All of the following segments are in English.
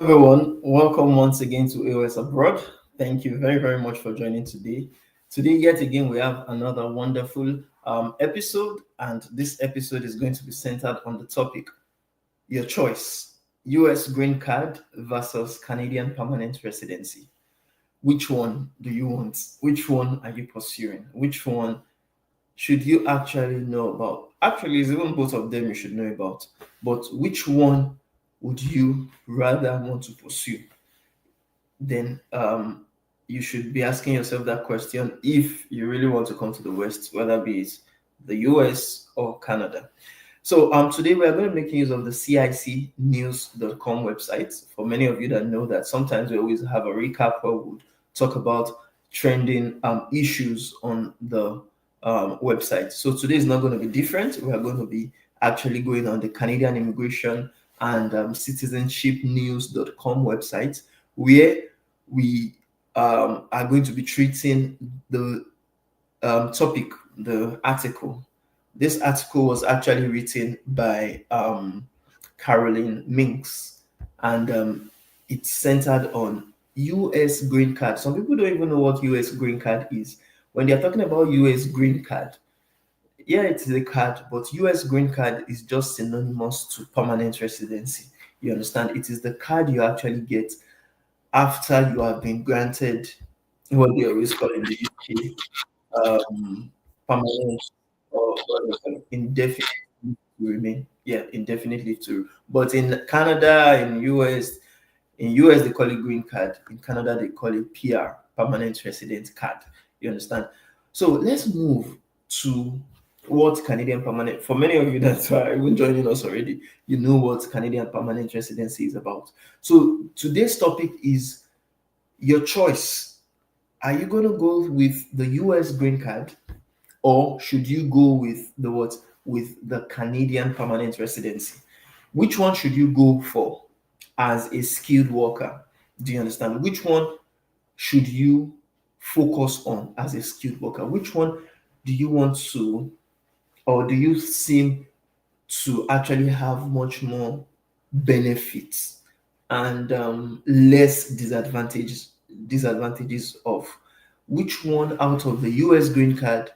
Everyone, welcome once again to A.O.S Abroad. Thank you very, very much for joining today. Today, yet again, we have another wonderful episode, and this episode is going to be centered on the topic your choice US green card versus Canadian permanent residency. Which one do you want? Which one are you pursuing? Which one should you actually know about? Actually, it's even both of them you should know about, but which one would you rather want to pursue? Then you should be asking yourself that question if you really want to come to the West, whether be it the US or Canada. So today we are going to be making use of the CICnews.com website. For many of you that know that sometimes we always have a recap where we talk about trending issues on the website. So today is not going to be different. We are going to be actually going on the Canadian Immigration and citizenshipnews.com website, where we are going to be treating the topic, the article. This article was actually written by Caroline Minks, and it's centered on US green card. Some people don't even know what US green card is. When they're talking about US green card, yeah, it is a card, but US green card is just synonymous to permanent residency. You understand? It is the card you actually get after you have been granted what they always call in the UK permanent or indefinite leave to remain. Yeah, indefinite leave to. But in Canada, in US they call it green card. In Canada they call it PR, permanent resident card. You understand? So let's move to what Canadian permanent. For many of you that are even joining us already, you know what Canadian permanent residency is about. So today's topic is your choice. Are you going to go with the US green card, or should you go with the what, with the Canadian permanent residency? Which one should you go for as a skilled worker? Do you understand? Which one should you focus on as a skilled worker? Which one do you want to, or do you seem to actually have much more benefits and less disadvantages of? Which one out of the US green card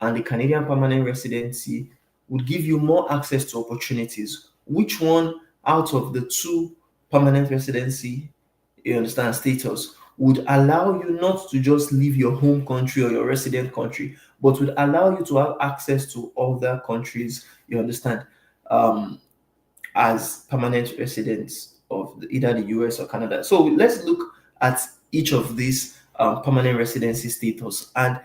and the Canadian permanent residency would give you more access to opportunities? Which one out of the two permanent residency, you understand, status would allow you not to just leave your home country or your resident country, but would allow you to have access to other countries, you understand, um, as permanent residents of either the US or Canada? So let's look at each of these permanent residency status and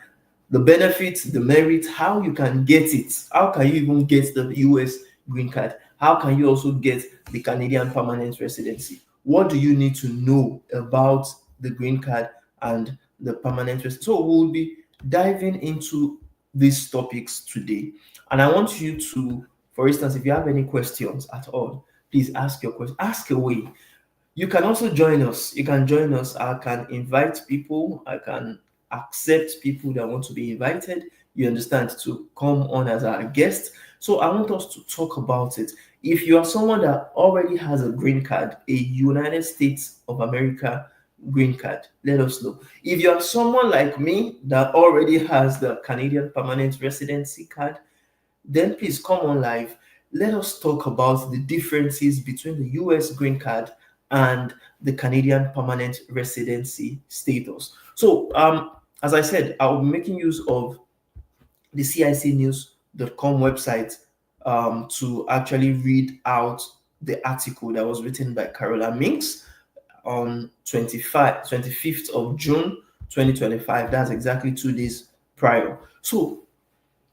the benefits, the merit, how you can get it. How can you even get the US green card? How can you also get the Canadian permanent residency? What do you need to know about the green card and the permanent residency? So we'll be diving into these topics today. And I want you to, for instance, if you have any questions at all, please ask your question. Ask away. You can also join us. You can join us. I can invite people. I can accept people that want to be invited, you understand, to come on as our guest. So I want us to talk about it. If you are someone that already has a green card, a United States of America green card, let us know. If you are someone like me that already has the Canadian permanent residency card, then please come on live. Let us talk about the differences between the US green card and the Canadian permanent residency status. So, as I said, I'll be making use of the CICnews.com website to actually read out the article that was written by Carola Minks on 25th of June 2025. That's exactly 2 days prior. So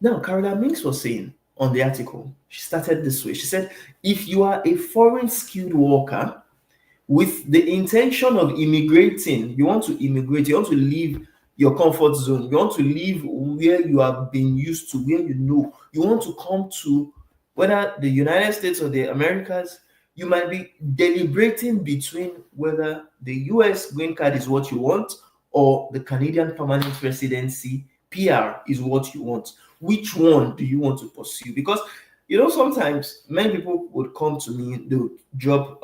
now, Caroline Minks was saying on the article, she started this way. She said, if you are a foreign skilled worker with the intention of immigrating, you want to immigrate, you want to leave your comfort zone, you want to leave where you have been used to, where you know, you want to come to whether the United States or the Americas, you might be deliberating between whether the US green card is what you want or the Canadian permanent residency PR is what you want. Which one do you want to pursue? Because sometimes many people would come to me, they would drop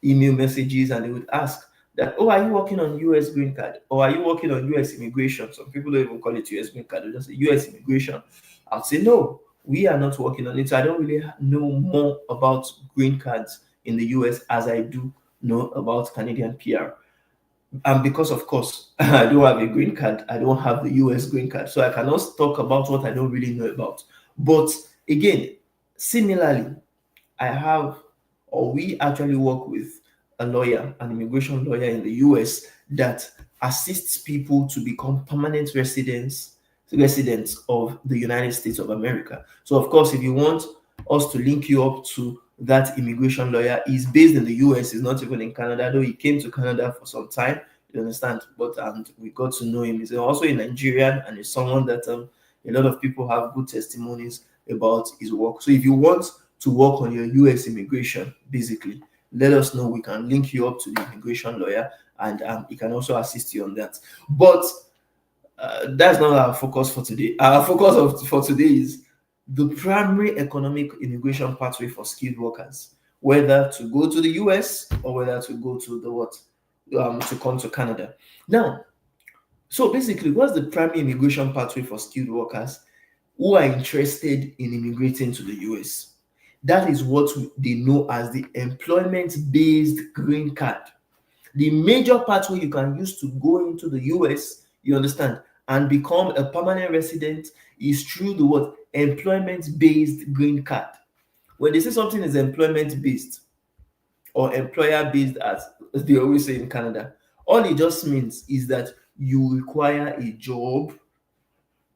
email messages, and they would ask that, oh, are you working on US green card? Or are you working on US immigration? Some people don't even call it US green card, they just say US immigration. I'll say, no, we are not working on it. So I don't really know more about green cards in the US as I do know about Canadian PR. And because, of course, I don't have a green card, I don't have the US green card. So I cannot talk about what I don't really know about. But again, similarly, I have, or we actually work with a lawyer, an immigration lawyer in the US that assists people to become permanent residents of the United States of America. So, of course, if you want us to link you up to that immigration lawyer, he's based in the US, he's not even in Canada, though he came to Canada for some time, you understand? But we got to know him. He's also a Nigerian and he's someone that a lot of people have good testimonies about his work. So if you want to work on your US immigration, basically, let us know. We can link you up to the immigration lawyer and he can also assist you on that. But that's not our focus for today. Our focus for today is the primary economic immigration pathway for skilled workers, whether to go to the US or whether to go to the what, to come to Canada. Now, so basically, what's the primary immigration pathway for skilled workers who are interested in immigrating to the US? That is what they know as the employment-based green card. The major pathway you can use to go into the US, you understand, and become a permanent resident is through the what? Employment-based green card. When they say something is employment-based or employer-based, as they always say in Canada, all it just means is that you require a job.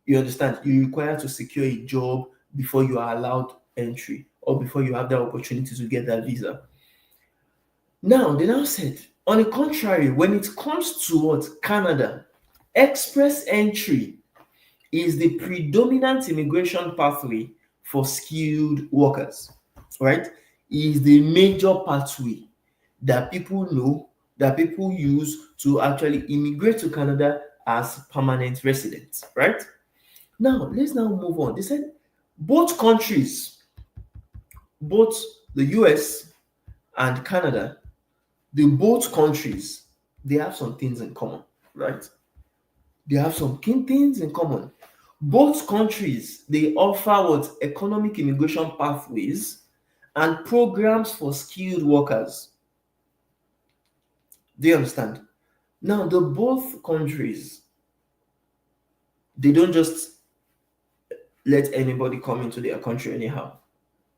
You understand? You require to secure a job before you are allowed entry or before you have the opportunity to get that visa. Now, they now said, on the contrary, when it comes to what? Canada, express entry is the predominant immigration pathway for skilled workers, right? Is the major pathway that people know, that people use to actually immigrate to Canada as permanent residents, right? Now, let's now move on. They said both countries, both the US and Canada, both countries, they have some things in common, right? They have some key things in common. Both countries, they offer what? Economic immigration pathways and programs for skilled workers. Do you understand? Now, the both countries, they don't just let anybody come into their country anyhow.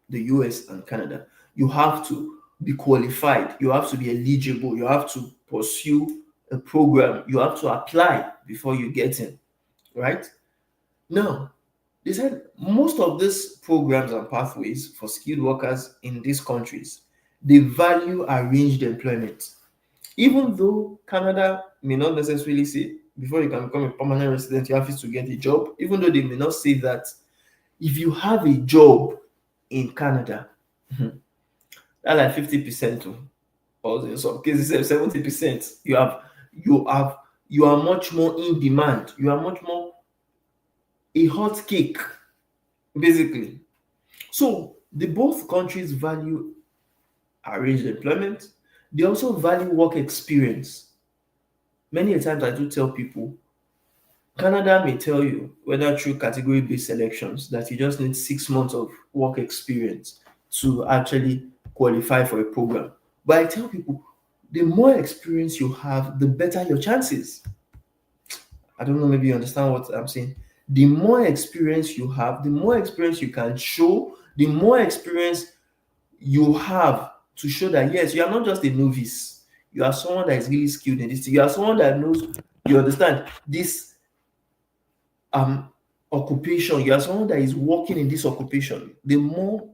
The US and Canada, you have to be qualified, you have to be eligible, you have to pursue a program, you have to apply before you get in, right? Now, they said most of these programs and pathways for skilled workers in these countries, they value arranged employment. Even though Canada may not necessarily say before you can become a permanent resident, you have to get a job, even though they may not say that, if you have a job in Canada, that's like 50%, or in some cases 70%. You have you are much more in demand. You are much more a hot cake, basically. So the both countries value arranged employment. They also value work experience. Many a times I do tell people, Canada may tell you, whether through category-based selections, that you just need 6 months of work experience to actually qualify for a program. But I tell people, the more experience you have, the better your chances. I don't know, maybe you understand what I'm saying. The more experience you have, the more experience you can show, the more experience you have to show that, yes, you are not just a novice. You are someone that is really skilled in this. You are someone that knows, you understand this occupation. You are someone that is working in this occupation. The more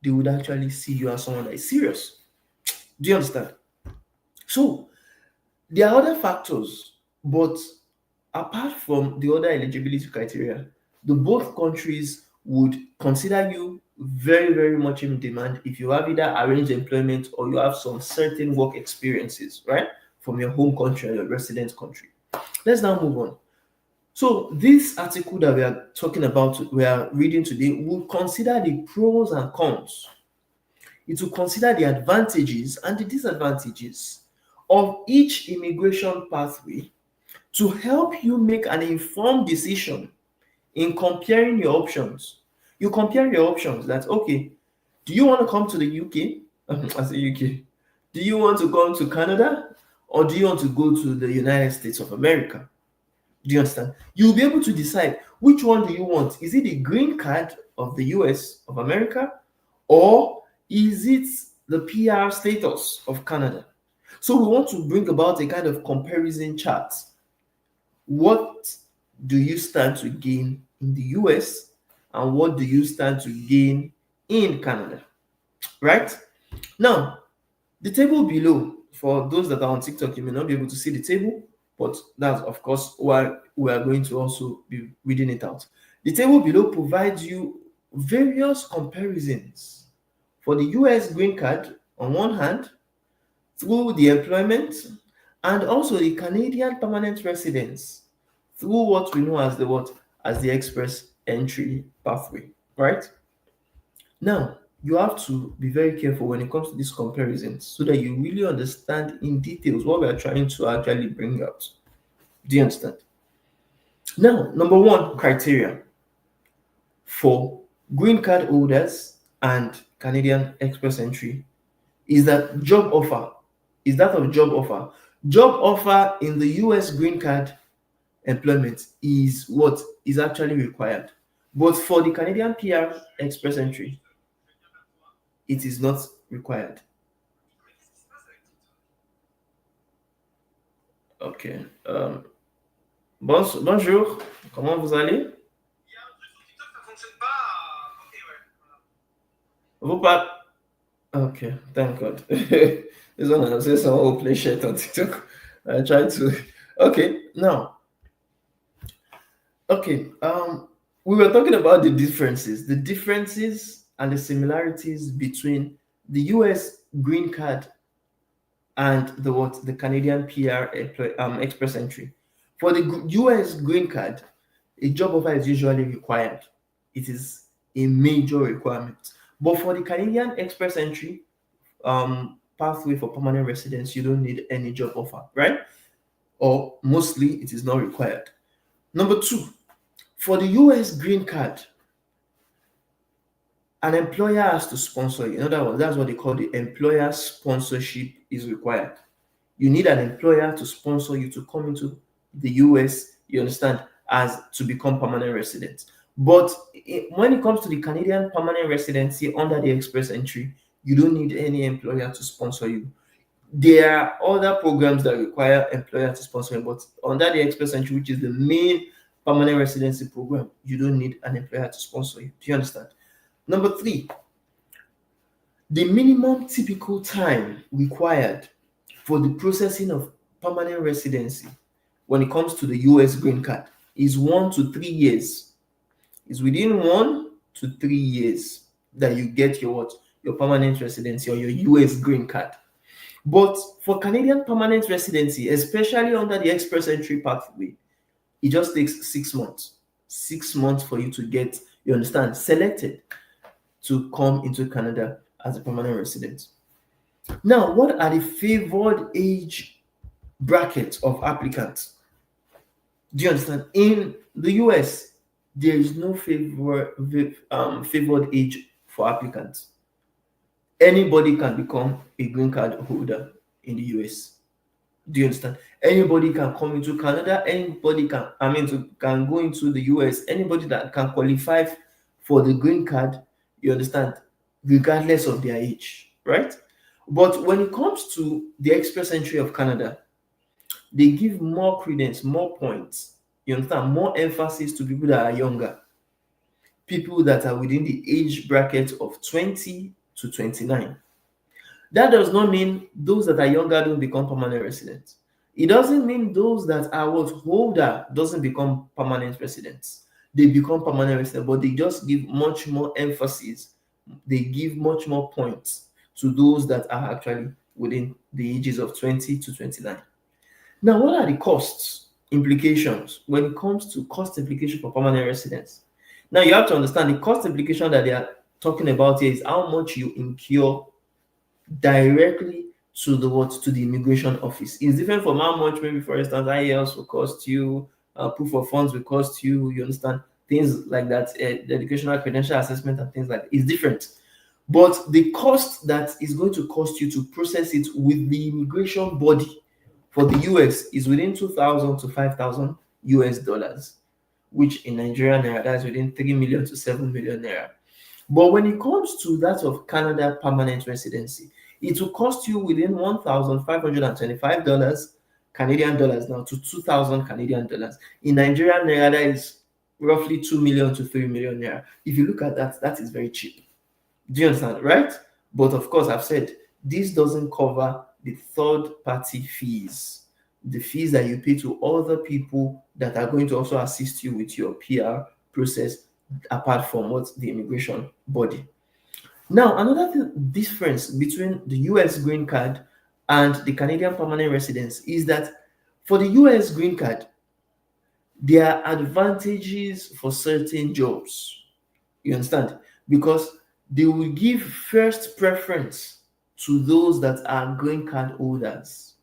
they would actually see you as someone that is serious. Do you understand? So there are other factors, but apart from the other eligibility criteria, the both countries would consider you very, very much in demand if you have either arranged employment or you have some certain work experiences, right? From your home country or your residence country. Let's now move on. So this article that we are talking about, we are reading today, will consider the pros and cons It will consider the advantages and the disadvantages of each immigration pathway to help you make an informed decision in comparing your options. You compare your options that, okay, do you want to come to the UK? I say UK. Do you want to come to Canada? Or do you want to go to the United States of America? Do you understand? You'll be able to decide which one do you want. Is it the green card of the US of America? Or is it the PR status of Canada? So we want to bring about a kind of comparison chart. What do you stand to gain in the US and what do you stand to gain in Canada? Right? Now, the table below, for those that are on TikTok, you may not be able to see the table, but that's of course why we are going to also be reading it out. The table below provides you various comparisons for the US green card on one hand, through the employment, and also the Canadian permanent residence through what we know as the what as the express entry pathway, right? Now, you have to be very careful when it comes to these comparisons so that you really understand in details what we are trying to actually bring out. Do you understand? Now, number one criteria for green card holders and Canadian express entry is that job offer is that of job offer. Job offer in the US green card employment is what is actually required. But for the Canadian PR express entry, it is not required. Okay. Bonjour, comment vous allez? Vous pas. Okay, thank God. This one I say someone will play shit on TikTok. I try to. Okay, now. Okay, we were talking about the differences and the similarities between the US green card and the Canadian PR express entry. For the US green card, a job offer is usually required. It is a major requirement. But for the Canadian express entry pathway for permanent residence, you don't need any job offer, right? Or mostly it is not required. Number two, for the US green card, an employer has to sponsor you. In other words, that's what they call the employer sponsorship is required. You need an employer to sponsor you to come into the US, you understand, as to become permanent resident. But when it comes to the Canadian permanent residency under the express entry, you don't need any employer to sponsor you. There are other programs that require employer to sponsor you, but under the express entry, which is the main permanent residency program, you don't need an employer to sponsor you. Do you understand? Number three, the minimum typical time required for the processing of permanent residency when it comes to the US green card is 1 to 3 years. It's within 1 to 3 years that you get your what? Your permanent residency or your US green card. But for Canadian permanent residency, especially under the express entry pathway, it just takes 6 months. 6 months for you to get, you understand, selected to come into Canada as a permanent resident. Now, what are the favored age brackets of applicants? Do you understand? In the US, there is no favored age for applicants. Anybody can become a green card holder in the US. Do you understand? Anybody can come into Canada. Anybody can go into the US. Anybody that can qualify for the green card, you understand, regardless of their age, right? But when it comes to the express entry of Canada, they give more credence, more points, you understand, more emphasis to people that are younger, people that are within the age bracket of 20 to 29. That does not mean those that are younger don't become permanent residents. It doesn't mean those that are older doesn't become permanent residents. They become permanent residents, but they just give much more emphasis. They give much more points to those that are actually within the ages of 20 to 29. Now, what are the costs implications when it comes to cost implication for permanent residents? Now, you have to understand the cost implication that they are talking about here is how much you incur directly to the what to the immigration office. It's different from how much maybe, for instance, IELTS will cost you, proof of funds will cost you. You understand things like that, the educational credential assessment and things like that. It's different. But the cost that is going to cost you to process it with the immigration body for the US is within 2,000 to 5,000 US dollars, which in Nigeria naira that's within 3 million to 7 million naira. But when it comes to that of Canada permanent residency, it will cost you within $1,525 Canadian dollars now to 2,000 Canadian dollars. In Nigeria naira, that is roughly 2 million to 3 million naira. If you look at that, that is very cheap. Do you understand, right? But of course, I've said this doesn't cover the third party fees, the fees that you pay to other people that are going to also assist you with your PR process, apart from what the immigration body. Now, another difference between the US green card and the Canadian permanent residence is that for the US green card, there are advantages for certain jobs. You understand? Because they will give first preference to those that are green card holders.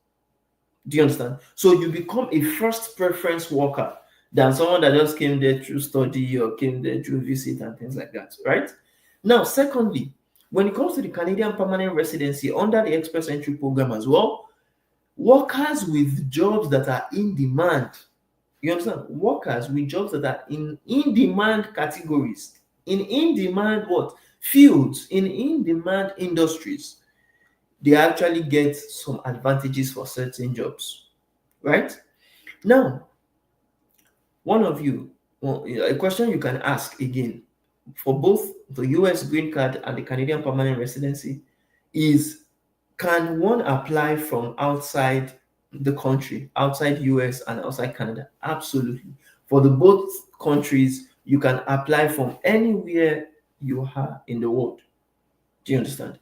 Do you understand? So you become a first preference worker than someone that just came there through study or came there through visit and things like that, right? Now, secondly, when it comes to the Canadian permanent residency under the Express Entry program as well, workers with jobs that are in demand, you understand? Workers with jobs that are in demand categories, in demand what? Fields, in demand industries, they actually get some advantages for certain jobs, right? Now, one of you, well, a question you can ask again for both the US green card and the Canadian permanent residency is, can one apply from outside the country, outside US and outside Canada? Absolutely. For the both countries, you can apply from anywhere you are in the world. Do you understand?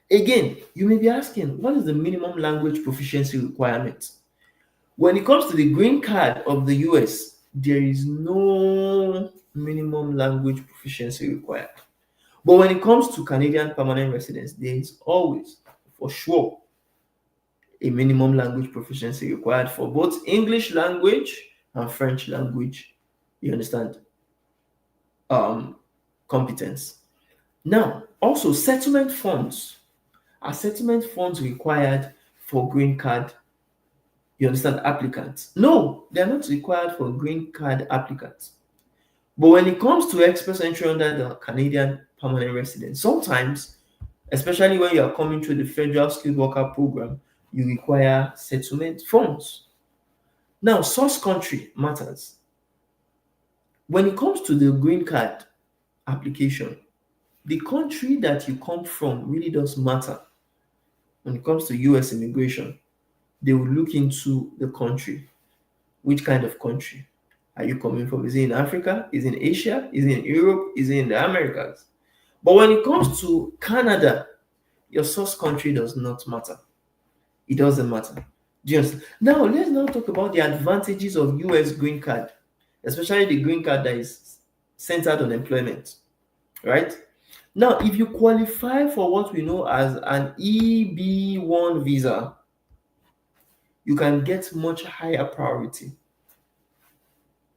Again, you may be asking, what is the minimum language proficiency requirement? When it comes to the green card of the US, there is no minimum language proficiency required. But when it comes to Canadian permanent residence, there is always, for sure, a minimum language proficiency required for both English language and French language. You understand? Um, Competence. Now, also settlement funds. Are settlement funds required for green card? You understand, applicants? No, they are not required for green card applicants. But when it comes to express entry under the Canadian permanent residence, sometimes, especially when you are coming through the federal skilled worker program, you require settlement funds. Now, source country matters. When it comes to the green card application, the country that you come from really does matter. When it comes to US immigration, they will look into the country. Which kind of country are you coming from? Is it in Africa? Is it in Asia? Is it in Europe? Is it in the Americas? But when it comes to Canada, your source country does not matter. It doesn't matter. Do you understand? Now, let's now talk about the advantages of US green card, especially the green card that is centered on employment, right? Now, if you qualify for what we know as an EB1 visa, you can get much higher priority.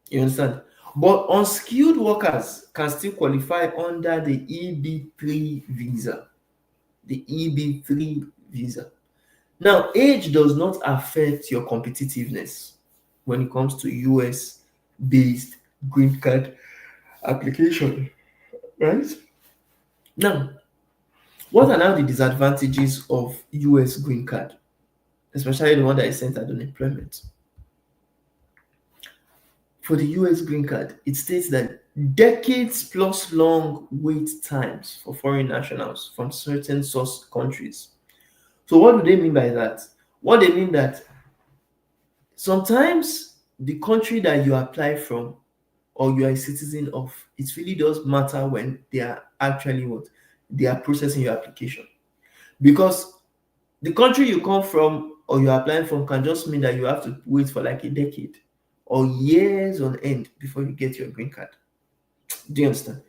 You understand? But unskilled workers can still qualify under the EB3 visa. The EB3 visa. Now, age does not affect your competitiveness when it comes to US based green card application, right? Now, what are now the disadvantages of US green card, especially the one that is centered on employment? For the US green card, it states that decades plus long wait times for foreign nationals from certain source countries. So what do they mean by that? What they mean that sometimes the country that you apply from or you are a citizen of, it really does matter when they are actually what? They are processing your application. Because the country you come from or you're applying from can just mean that you have to wait for like a decade or years on end before you get your green card. Do you understand?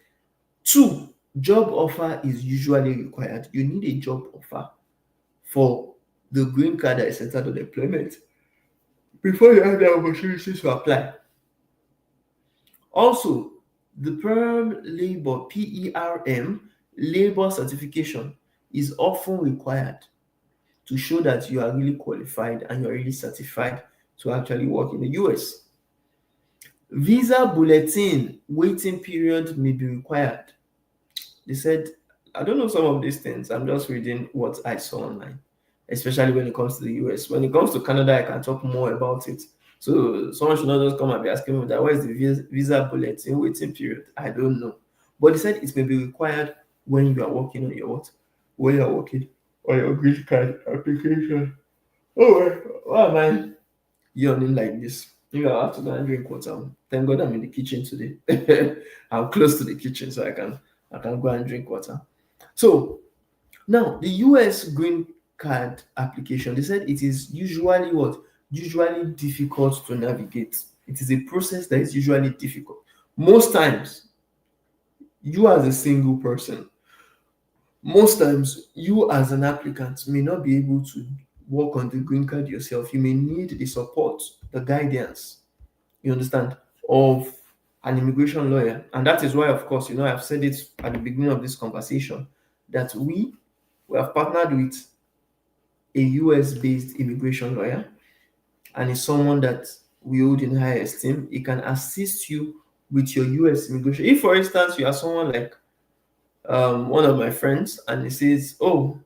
Two, job offer is usually required. You need a job offer for the green card that is centered on employment before you have the opportunity to apply. Also, the PERM labor certification is often required to show that you are really qualified and you are really certified to actually work in the US. Visa bulletin waiting period may be required. They said, I don't know some of these things. I'm just reading what I saw online, especially when it comes to the US. When it comes to Canada, I can talk more about it. So someone should not just come and be asking me that, what is the visa bulletin waiting period? I don't know. But they said it may be required when you are working on your what? When you are working on your green card application. Oh, why am I yawning like this? Maybe I'll have to go and drink water. Thank God I'm in the kitchen today. I'm close to the kitchen, so I can go and drink water. So now the US green card application, they said it is usually what? Usually difficult to navigate. It is a process that is usually difficult. Most times, you as a single person, most times you as an applicant may not be able to work on the green card yourself. You may need the support, the guidance, you understand, of an immigration lawyer. And that is why, of course, I've said it at the beginning of this conversation that we have partnered with a US based immigration lawyer, and is someone that we hold in high esteem. He can assist you with your US immigration. If, for instance, you are someone like one of my friends and he says, oh,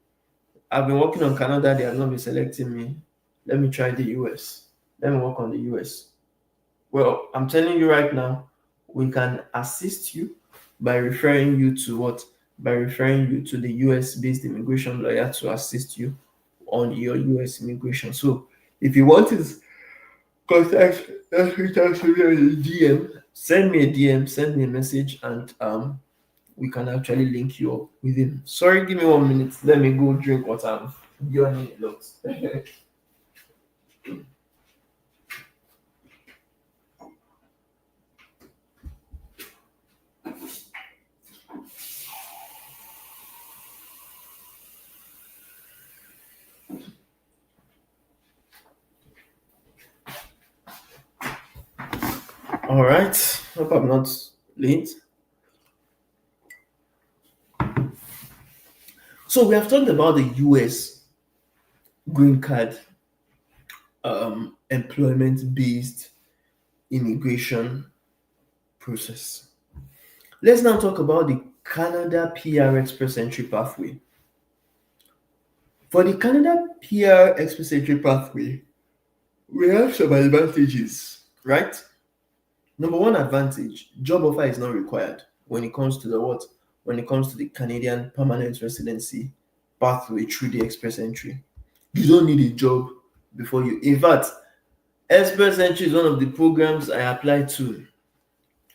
I've been working on Canada, they have not been selecting me. Let me try the US. Let me work on the US. Well, I'm telling you right now, we can assist you by referring you to what? By referring you to the US based immigration lawyer to assist you on your US immigration. So if you want his contact, just reach out to me on a DM. Send me a DM, send me a message, and we can actually link you up with him. Sorry, give me 1 minute. Let me go drink water. I'm yawning a lot. All right. Hope I'm not late. So we have talked about the US green card employment-based immigration process. Let's now talk about the Canada PR Express Entry pathway. For the Canada PR Express Entry pathway, we have some advantages, right? Number one advantage, job offer is not required when it comes to the what? When it comes to the Canadian permanent residency pathway through the express entry. You don't need a job before you. In fact, express entry is one of the programs I applied to.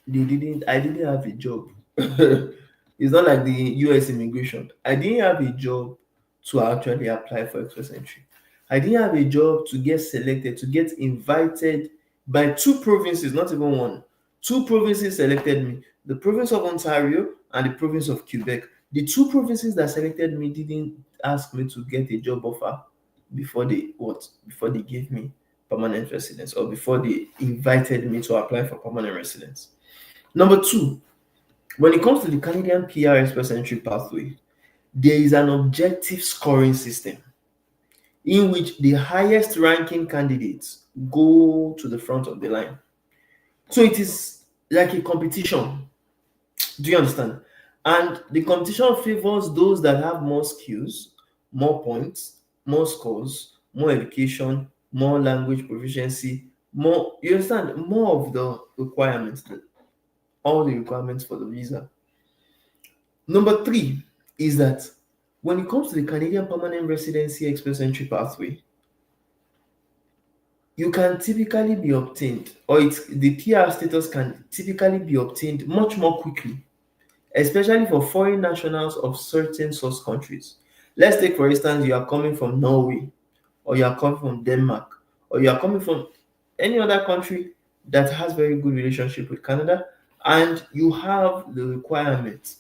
I didn't have a job. It's not like the US immigration. I didn't have a job to actually apply for express entry. I didn't have a job to get selected, to get invited by two provinces, not even one. Two provinces selected me, the province of Ontario and the province of Quebec. The two provinces that selected me didn't ask me to get a job offer before they what? Before they gave me permanent residence, or before they invited me to apply for permanent residence. Number two, when it comes to the Canadian PR Express Entry pathway, there is an objective scoring system in which the highest ranking candidates go to the front of the line. So it is like a competition. Do you understand? And the competition favors those that have more skills, more points, more scores, more education, more language proficiency, more, you understand, more of the requirements, all the requirements for the visa. Number three is that when it comes to the Canadian Permanent Residency Express Entry pathway, you can typically be obtained, or the PR status can typically be obtained much more quickly, especially for foreign nationals of certain source countries. Let's take, for instance, you are coming from Norway, or you are coming from Denmark, or you are coming from any other country that has very good relationship with Canada, and you have the requirements.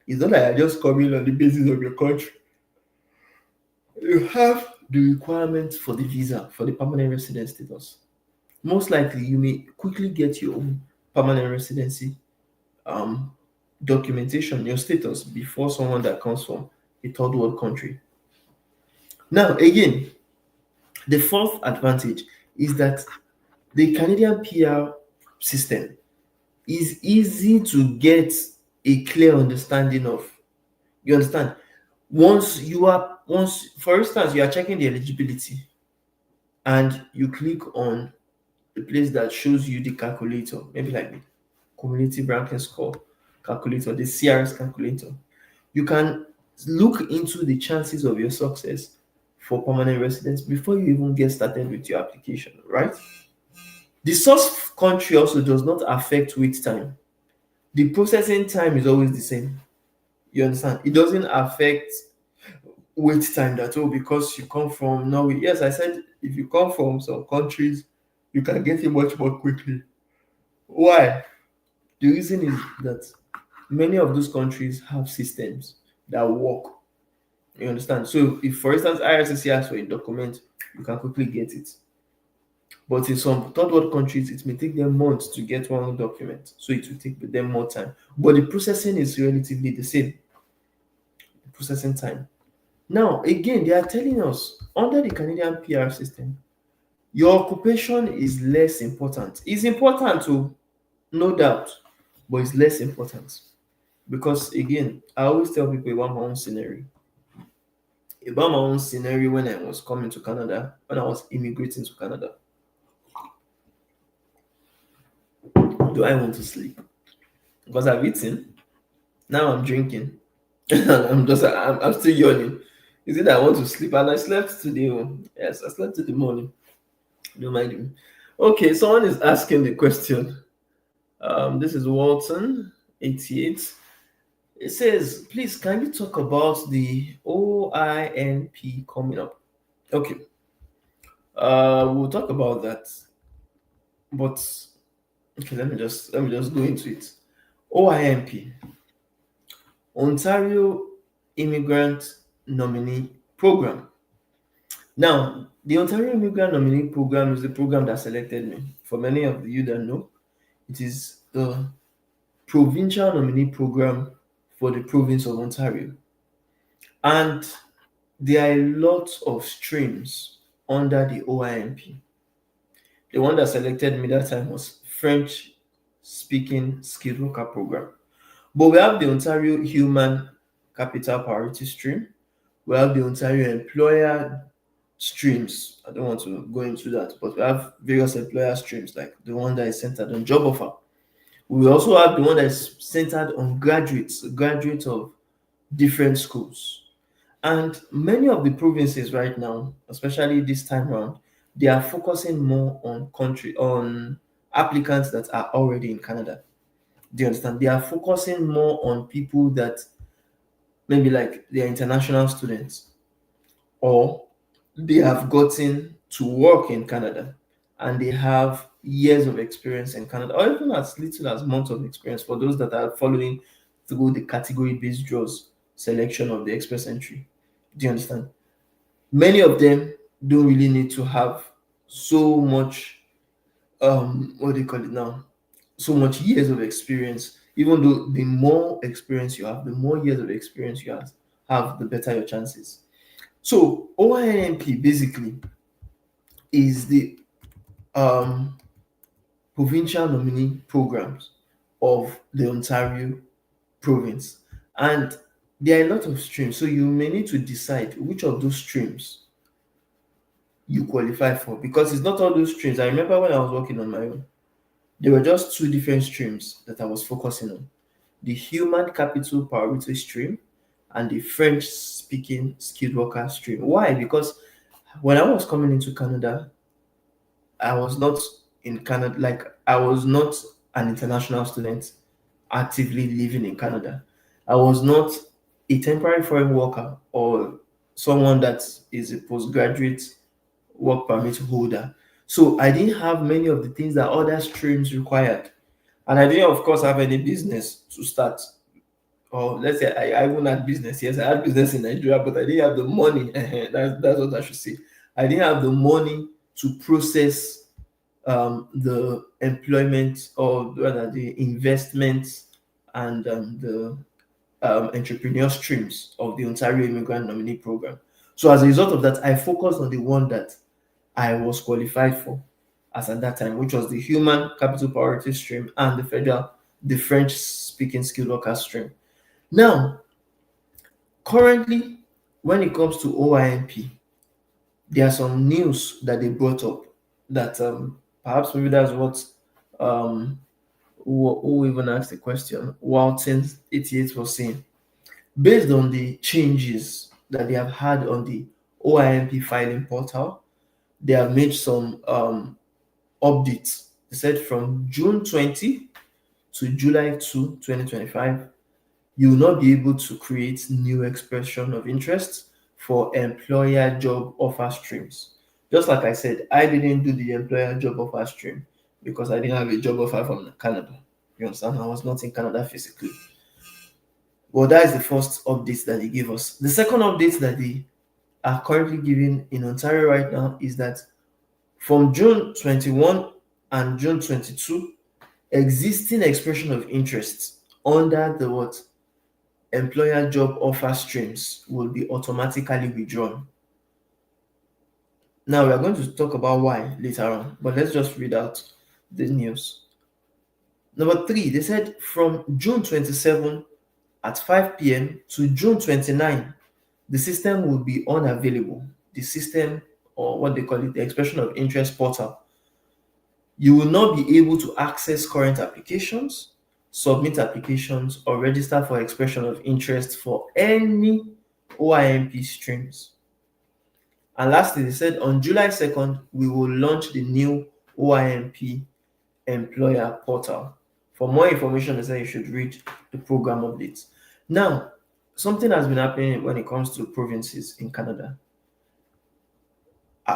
It's not like you're just coming on the basis of your country. you have the requirement for the visa for the permanent resident status. Most likely, you may quickly get your own permanent residency um, documentation, your status, before someone that comes from a third world country. Now, again, the fourth advantage is that the Canadian PR system is easy to get a clear understanding of. You understand? For instance, you are checking the eligibility and you click on the place that shows you the calculator, maybe like the cumulative ranking score calculator, the CRS calculator. You can look into the chances of your success for permanent residence before you even get started with your application, right? The source country also does not affect wait time. The processing time is always the same. You understand? It doesn't affect wait time that, oh, because you come from Norway. Yes, I said if you come from some countries, you can get it much more quickly. Why? The reason is that many of those countries have systems that work. You understand? So if, for instance, IRCC asks for a document, you can quickly get it. But in some third world countries, it may take them months to get one document. So it will take them more time. But the processing is relatively the same. The processing time. Now, again, they are telling us under the Canadian PR system, your occupation is less important. It's important to, no doubt, but it's less important. Because again, I always tell people about my own scenario. About my own scenario when I was coming to Canada, when I was immigrating to Canada. Do I want to sleep? Because I've eaten, now I'm drinking, and I'm still yawning. Is it that I want to sleep? And I slept today. Oh. Yes, I slept in the morning. Don't mind me. Okay, someone is asking the question. This is Walton, 88. It says, please, can you talk about the OINP coming up? Okay, we'll talk about that. But okay, let me just go into it. OINP, Ontario Immigrant Nominee Program. Now, the Ontario Immigrant Nominee Program is the program that selected me. For many of you that know, it is the provincial nominee program for the province of Ontario. And there are a lot of streams under the OIMP. The one that selected me that time was French speaking skilled worker program. But we have the Ontario Human Capital Priority Stream. We have the Ontario Employer streams. I don't want to go into that, but we have various employer streams, like the one that is centered on job offer. We also have the one that is centered on graduates of different schools. And many of the provinces right now, especially this time around, they are focusing more on applicants that are already in Canada. Do you understand? They are focusing more on people that maybe like they are international students, or they have gotten to work in Canada and they have years of experience in Canada, or even as little as months of experience for those that are following through the category based draws selection of the express entry. Do you understand? Many of them don't really need to have so much, what do you call it now? So much years of experience. Even though the more experience you have, the more years of experience you have, the better your chances. So OINP basically is the um, provincial nominee programs of the Ontario province, and there are a lot of streams. So you may need to decide which of those streams you qualify for, because it's not all those streams. I remember when I was working on my own, there were just two different streams that I was focusing on: the human capital priority stream and the French speaking skilled worker stream. Why? Because when I was coming into Canada, I was not in Canada, like I was not an international student actively living in Canada. I was not a temporary foreign worker or someone that is a postgraduate work permit holder. So I didn't have many of the things that other streams required. And I didn't, of course, have any business to start or let's say I even had business. Yes, I had business in Nigeria, but I didn't have the money. That's what I should say. I didn't have the money to process the employment, or rather the investments, and the entrepreneur streams of the Ontario Immigrant Nominee Program. So as a result of that, I focused on the one that I was qualified for as at that time, which was the Human Capital Priority stream and the French speaking skilled worker stream. Now, currently, when it comes to OIMP, there are some news that they brought up that perhaps maybe that's what um who even asked the question, Walton 88 was saying. Based on the changes that they have had on the OIMP filing portal, they have made some updates. They said from June 20 to July 2, 2025, you will not be able to create new expression of interest for employer job offer streams. Just like I said, I didn't do the employer job offer stream because I didn't have a job offer from Canada. You understand? I was not in Canada physically. Well, that is the first update that they gave us. The second update that they are currently giving in Ontario right now is that from June 21 and June 22, existing expression of interest under the what employer job offer streams will be automatically withdrawn. Now we are going to talk about why later on, but let's just read out the news. Number three, they said from June 27 at 5 p.m. to June 29, the system will be unavailable. The system, or what they call it, the expression of interest portal. You will not be able to access current applications, submit applications, or register for expression of interest for any OIMP streams. And lastly, they said on July 2nd, we will launch the new OIMP employer portal. For more information, they said you should read the program updates. Now, something has been happening when it comes to provinces in Canada.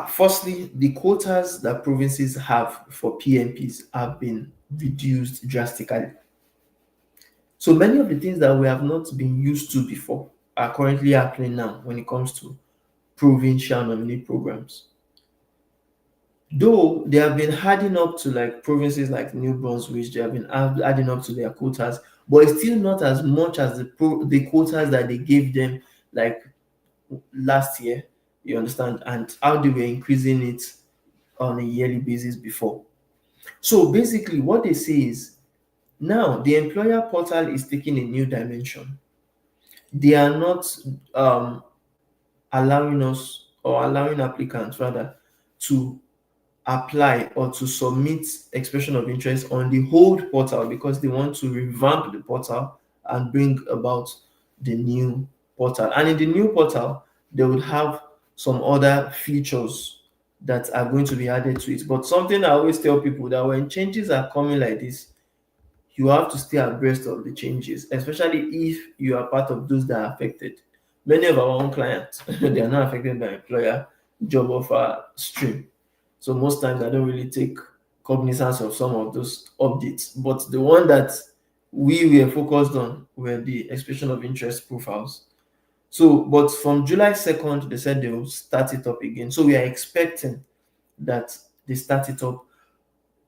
Firstly, the quotas that provinces have for PMPs have been reduced drastically. So many of the things that we have not been used to before are currently happening now when it comes to provincial nominee programs. Though they have been adding up to like provinces like New Brunswick, they have been adding up to their quotas, but it's still not as much as the quotas that they gave them like last year. You understand, and how they were increasing it on a yearly basis before. So basically, what they say is now the employer portal is taking a new dimension. They are not um, allowing us, or allowing applicants rather, to apply or to submit expression of interest on the old portal because they want to revamp the portal and bring about the new portal. And in the new portal, they would have some other features that are going to be added to it. But something I always tell people that when changes are coming like this, you have to stay abreast of the changes, especially if you are part of those that are affected. Many of our own clients, they are not affected by employer job offer stream. So most times I don't really take cognizance of some of those updates. But the one that we were focused on were the expression of interest profiles. So, but from July 2nd, they said they will start it up again. So we are expecting that they start it up,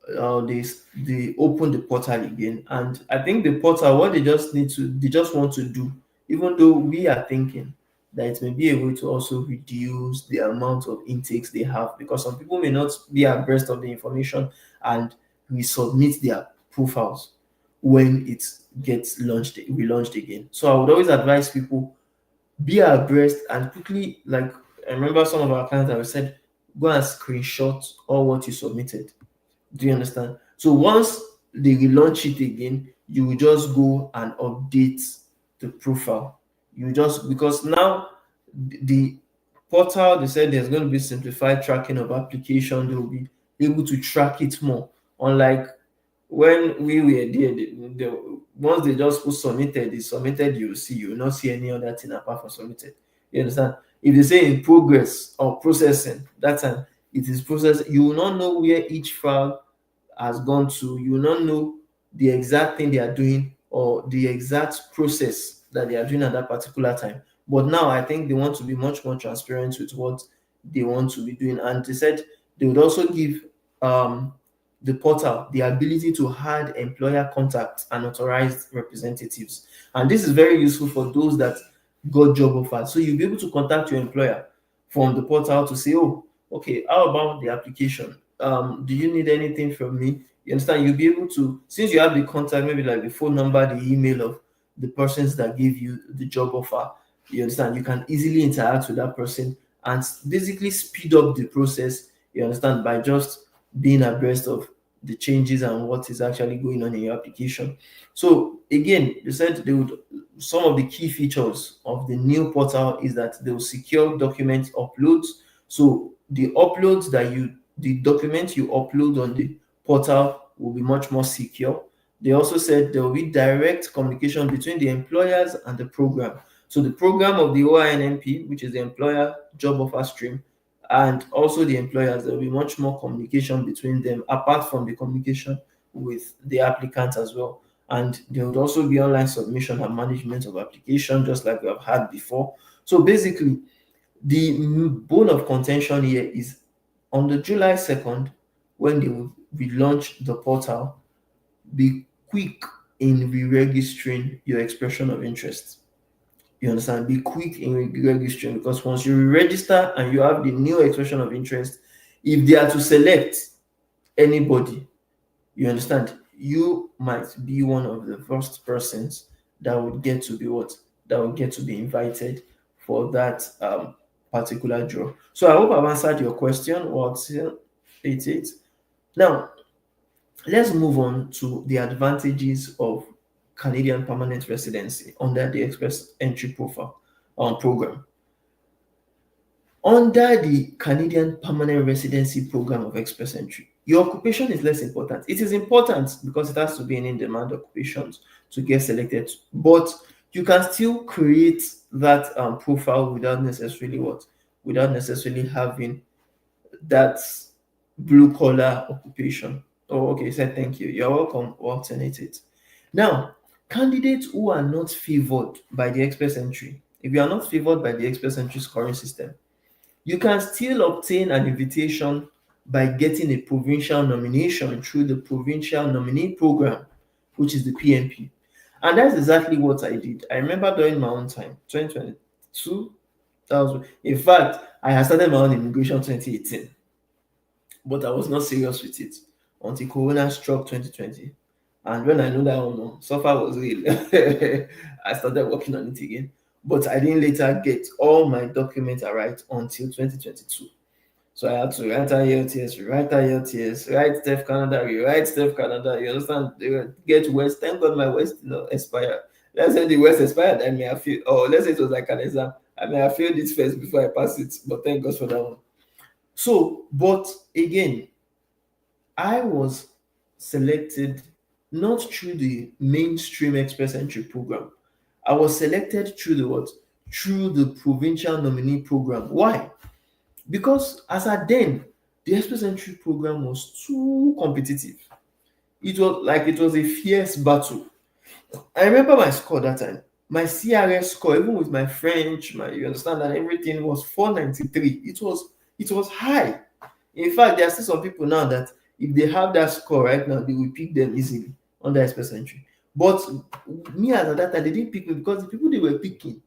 they open the portal again. And I think the portal, what they just want to do, even though we are thinking that it may be a way to also reduce the amount of intakes they have, because some people may not be abreast of the information and resubmit their profiles when it gets relaunched again. So I would always advise people, be abreast and quickly, like I remember some of our clients that we said, go and screenshot all what you submitted. Do you understand? So once they relaunch it again, you will just go and update the profile. You just, because now the portal, they said there's going to be simplified tracking of application. They will be able to track it more. Unlike when we were there, once they just put submitted, it's submitted, you will see, you will not see any other thing apart from submitted. You understand? If they say in progress or processing, that time it is processed, you will not know where each file has gone to, you will not know the exact thing they are doing or the exact process that they are doing at that particular time. But now I think they want to be much more transparent with what they want to be doing. And they said they would also give um, the portal the ability to add employer contacts and authorized representatives. And this is very useful for those that got job offers. So you'll be able to contact your employer from the portal to say, oh, okay, how about the application? Do you need anything from me? You understand? You'll be able to, since you have the contact, maybe like the phone number, the email of the persons that give you the job offer. You understand? You can easily interact with that person and basically speed up the process. You understand? By just being abreast of the changes and what is actually going on in your application. So again, they said they would, some of the key features of the new portal is that they will secure document uploads. So the document you upload on the portal will be much more secure. They also said there will be direct communication between the employers and the program. So the program of the OINMP, which is the employer job offer stream, and also the employers, there will be much more communication between them apart from the communication with the applicants as well. And there would also be online submission and management of application, just like we have had before. So basically, the bone of contention here is on the July 2nd, when they will relaunch the portal, be quick in re-registering your expression of interest. You understand? Be quick in registering, because once you register and you have the new expression of interest, if they are to select anybody, you understand, you might be one of the first persons that would get to be what? That would get to be invited for that particular draw. So I hope I've answered your question. What's it? Now, let's move on to the advantages of Canadian permanent residency under the Express Entry Profile program. Under the Canadian Permanent Residency Program of Express Entry, your occupation is less important. It is important because it has to be an in-demand occupation to get selected, but you can still create that profile without necessarily what? Without necessarily having that blue collar occupation. Oh, okay, said thank you. You're welcome. We'll alternate it. Now, candidates who are not favored by the Express Entry, if you are not favored by the Express Entry scoring system, you can still obtain an invitation by getting a provincial nomination through the Provincial Nominee Program, which is the PNP. And that's exactly what I did. I remember during my own time, 2022, in fact, I had started my own immigration 2018, but I was not serious with it until Corona struck 2020. And when I know that, oh no, suffer was real, I started working on it again. But I didn't later get all my documents right until 2022. So I had to write IELTS, rewrite IELTS, write Steph Canada, rewrite Steph Canada. You understand? Get West. Thank God my West expired. Let's say the West expired, I may have failed. Or let's say it was like an exam. I may have failed it first before I pass it. But thank God for that one. So, but again, I was selected not through the mainstream Express Entry program. I was selected through the what? Through the provincial nominee program. Why? Because as at then, the Express Entry program was too competitive. It was a fierce battle. I remember my score that time. My CRS score, even with my French, my you understand that everything was 493. It was high. In fact, there are still some people now that if they have that score right now, they will pick them easily under Express Entry. But me as at that time, they didn't pick me because the people they were picking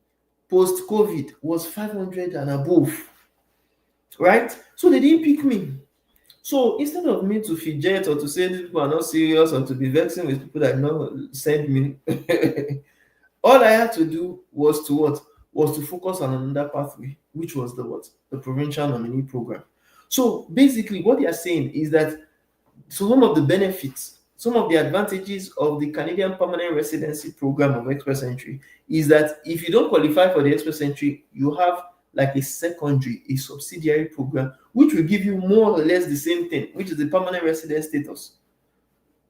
post COVID was 500 and above, right? So they didn't pick me. So instead of me to fidget or to say these people are not serious or to be vexing with people that not send me, all I had to do was to what? Was to focus on another pathway, which was the what? The provincial nominee program. So basically, what they are saying is that some of the benefits, some of the advantages of the Canadian Permanent Residency Program of Express Entry is that if you don't qualify for the Express Entry, you have like a secondary, a subsidiary program, which will give you more or less the same thing, which is the permanent resident status.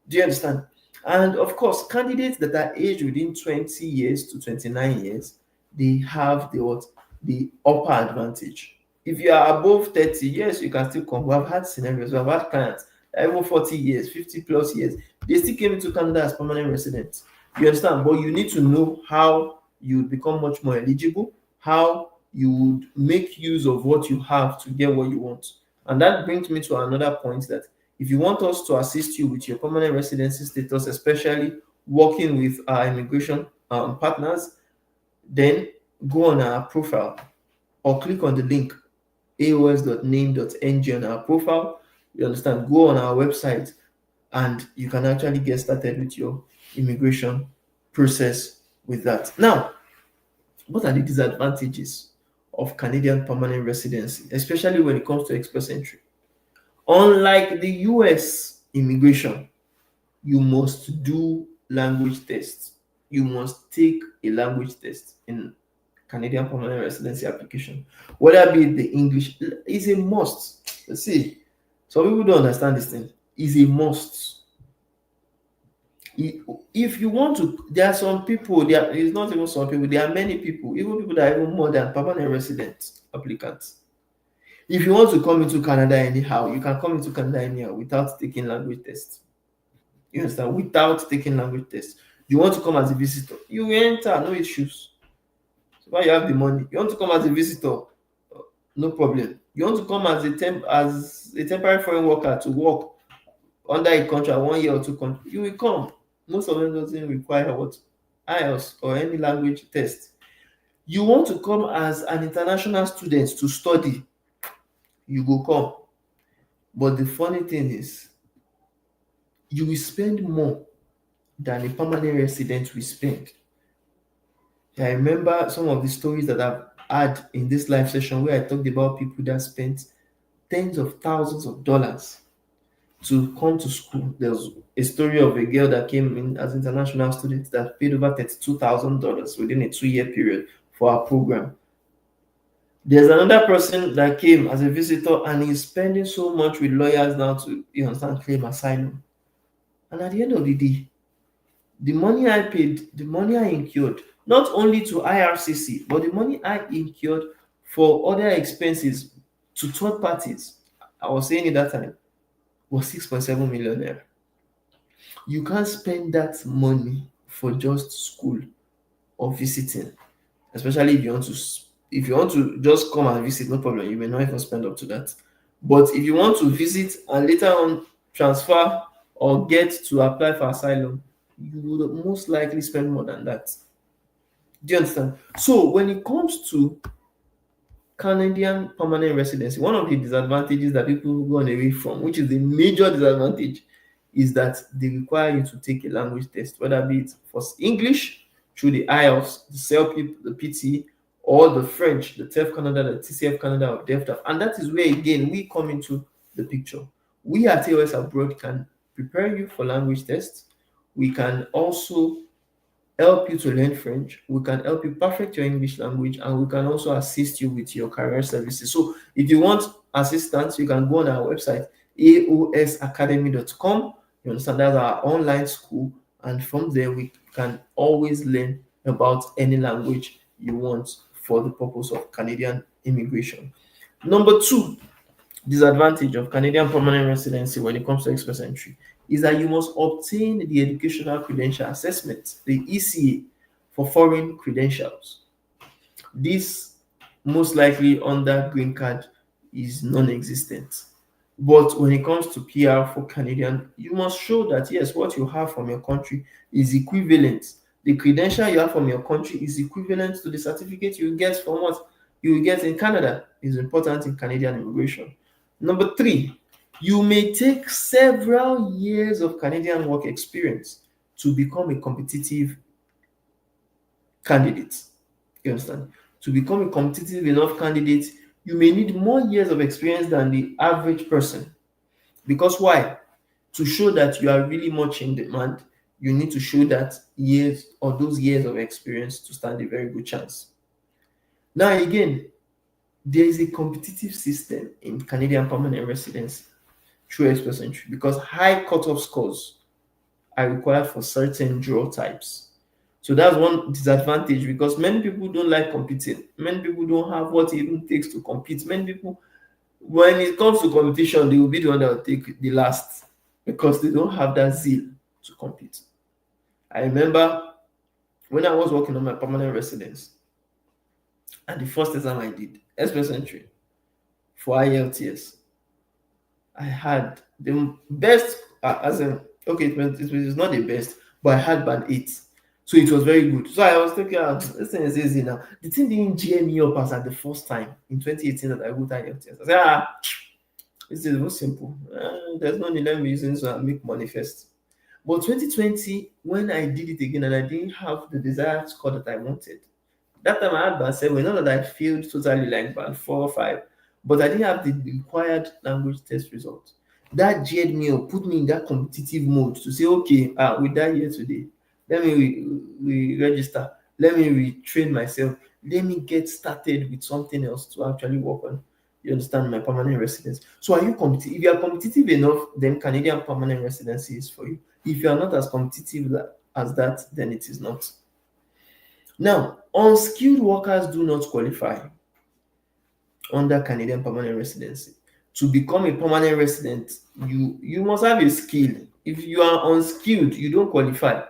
Do you understand? And of course, candidates that are aged within 20 years to 29 years, they have the what? The upper advantage. If you are above 30 years, you can still come. We have had scenarios, we have had clients that even 40 years, 50 plus years, they still came into Canada as permanent residents. You understand? But you need to know how you would become much more eligible, how you would make use of what you have to get what you want. And that brings me to another point, that if you want us to assist you with your permanent residency status, especially working with our immigration partners, then go on our profile or click on the link aos.name.ng on our profile. You understand? Go on our website and you can actually get started with your immigration process with that. Now, what are the disadvantages of Canadian permanent residency, especially when it comes to express entry? Unlike the US immigration, you must do language tests. You must take a language test in Canadian permanent residency application, whether be it the English, is a must. See, some people don't understand this thing. Is a must. If you want to, there are some people, there is not even some people, there are many people, even people that are even more than permanent resident applicants. If you want to come into Canada anyhow, you can come into Canada anyhow without taking language tests. You understand? Without taking language tests. You want to come as a visitor, you will enter, no issues. So far you have the money. You want to come as a visitor, no problem. You want to come as a temporary foreign worker to work under a contract 1 year or two contract, you will come. Most of them doesn't require what I.O.S or any language test. You want to come as an international student to study, you go come. But the funny thing is, you will spend more than a permanent resident will spend. I remember some of the stories that I've had in this live session where I talked about people that spent tens of thousands of dollars to come to school. There's a story of a girl that came in as international student that paid over $32,000 within a 2-year period for our program. There's another person that came as a visitor and he's spending so much with lawyers now to, you understand, claim asylum. And at the end of the day, the money I paid, the money I incurred, not only to IRCC, but the money I incurred for other expenses to third parties, I was saying it that time, was 6.7 million naira. You can't spend that money for just school or visiting, especially if you want to just come and visit, no problem. You may not even spend up to that. But if you want to visit and later on transfer or get to apply for asylum, you would most likely spend more than that. Do you understand? So when it comes to Canadian permanent residency, one of the disadvantages that people go away from, which is the major disadvantage, is that they require you to take a language test, whether be it for English through the IELTS, the CELP, the PT, or the French, the TEF Canada, the TCF Canada, or DEFTAF. And that is where, again, we come into the picture. We at A.O.S Abroad can prepare you for language tests. We can also help you to learn French. We can help you perfect your English language, and we can also assist you with your career services. So if you want assistance, you can go on our website, aosacademy.com. You understand, that's our online school, and from there we can always learn about any language you want for the purpose of Canadian immigration. Number two disadvantage of Canadian permanent residency when it comes to express entry is that you must obtain the Educational Credential Assessment, the ECA, for foreign credentials. This most likely under green card is non-existent. But when it comes to PR for Canadian, you must show that yes, what you have from your country is equivalent. The credential you have from your country is equivalent to the certificate you get from what you will get in Canada. Is important in Canadian immigration. Number three, you may take several years of Canadian work experience to become a competitive candidate. You understand? To become a competitive enough candidate, you may need more years of experience than the average person. Because why? To show that you are really much in demand, you need to show that years or those years of experience to stand a very good chance. Now, again, there is a competitive system in Canadian permanent residency through express entry because high cutoff scores are required for certain draw types. So that's one disadvantage because many people don't like competing. Many people don't have what it even takes to compete. Many people, when it comes to competition, they will be the one that will take the last because they don't have that zeal to compete. I remember when I was working on my permanent residence, and the first exam I did, express entry for IELTS, I had the best, as in, okay, it was not the best, but I had band 8. So it was very good. So I was thinking, this thing is easy now. The thing didn't gear me up as at the first time in 2018 that I wrote IELTS. I said, this is very simple. There's no need, let me use this and make money first. But 2020, when I did it again and I didn't have the desired score that I wanted, that time I had band 7, not that I failed totally like band 4 or 5, but I didn't have the required language test result. That geared me up, put me in that competitive mode to say, okay, we die here today. Let me register. Let me retrain myself. Let me get started with something else to actually work on. You understand, my permanent residence. So are you competitive? If you are competitive enough, then Canadian permanent residency is for you. If you are not as competitive as that, then it is not. Now, unskilled workers do not qualify under Canadian permanent residency. To become a permanent resident, you must have a skill. If you are unskilled, you don't qualify.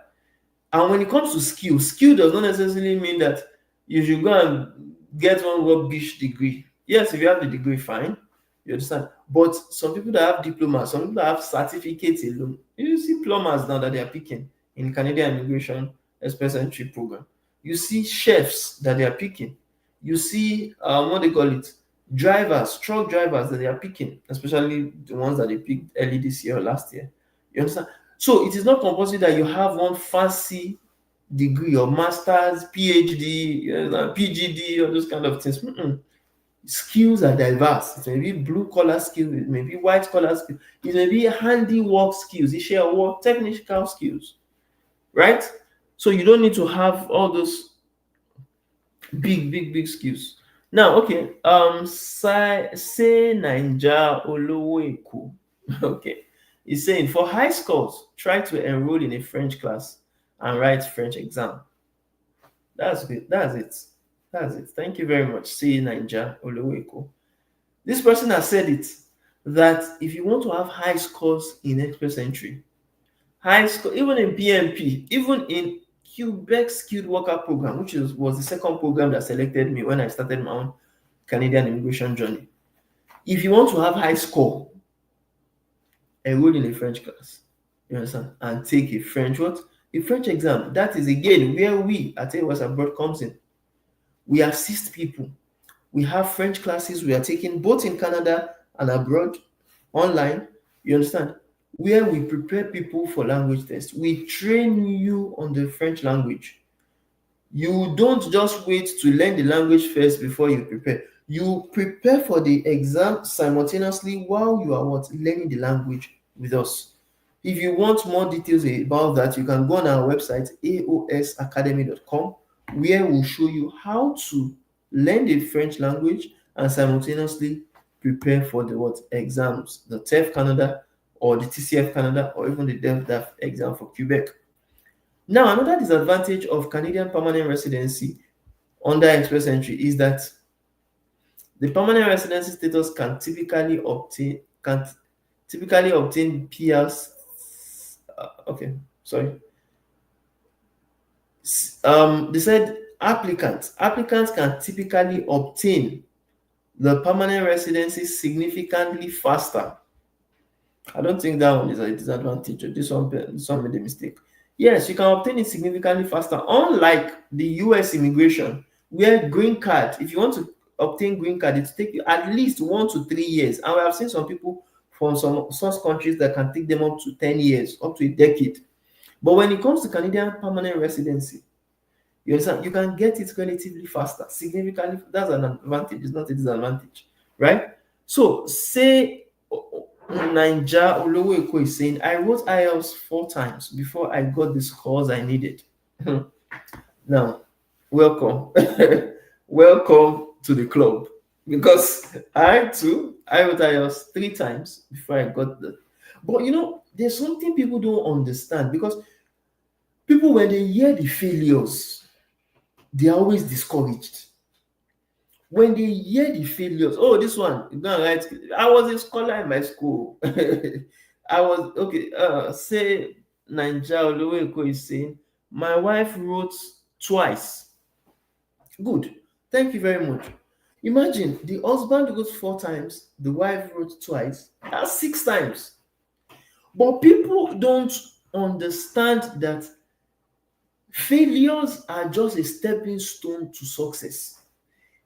And when it comes to skill does not necessarily mean that you should go and get one rubbish degree. Yes, if you have the degree, fine. You understand? But some people that have diplomas, some people that have certificates alone, you see plumbers now that they are picking in Canadian immigration express entry program. You see chefs that they are picking. You see what they call it, drivers, truck drivers that they are picking, especially the ones that they picked early this year or last year. You understand? So it is not compulsory that you have one fancy degree or master's, PhD, PGD, or those kind of things. Skills are diverse. It may be blue collar skills, it may be white collar skills, it may be handiwork skills, issue work, technical skills, right? So you don't need to have all those big skills. Now, okay, say Naija Olowo Eko. Okay, he's saying for high scores, try to enroll in a French class and write French exam. That's good. That's it. That's it. Thank you very much. Say Naija Olowo Eko. This person has said it, that if you want to have high scores in express entry, high score, even in PMP, even in Quebec Skilled Worker Program, which was the second program that selected me when I started my own Canadian immigration journey. If you want to have high score, enroll in a French class, you understand, and take a French what? A French exam. That is again where we at A.O.S Abroad comes in. We assist people. We have French classes we are taking both in Canada and abroad, online. You understand? Where we prepare people for language tests. We train you on the French language. You don't just wait to learn the language first before you prepare. You prepare for the exam simultaneously while you are what? Learning the language with us. If you want more details about that, you can go on our website, aosacademy.com, where we'll show you how to learn the French language and simultaneously prepare for the what exams, the TEF Canada or the TCF Canada or even the DEF exam for Quebec. Now, another disadvantage of Canadian permanent residency under express entry is that the permanent residency status can typically obtain PRs. Okay, sorry. They said applicants can typically obtain the permanent residency significantly faster. I don't think that one is a disadvantage. This one made a mistake. Yes, you can obtain it significantly faster. Unlike the US immigration, where green card, if you want to obtain green card, it take you at least 1 to 3 years. And we have seen some people from some source countries that can take them up to 10 years, up to a decade. But when it comes to Canadian permanent residency, you understand, you can get it relatively faster, significantly. That's an advantage, it's not a disadvantage, right? So say Naija Olowo Eko is saying, I wrote IELTS 4 times before I got the scores I needed. Now, welcome. Welcome to the club. Because I wrote IELTS 3 times before I got the. But there's something people don't understand, because people, when they hear the failures, they are always discouraged. When they hear the failures, oh, this one, you gonna write. I was a scholar in my school. I was okay. Say Naija Olowo Eko is saying, my wife wrote twice. Good. Thank you very much. Imagine the husband wrote 4 times, the wife wrote twice. That's 6 times. But people don't understand that failures are just a stepping stone to success.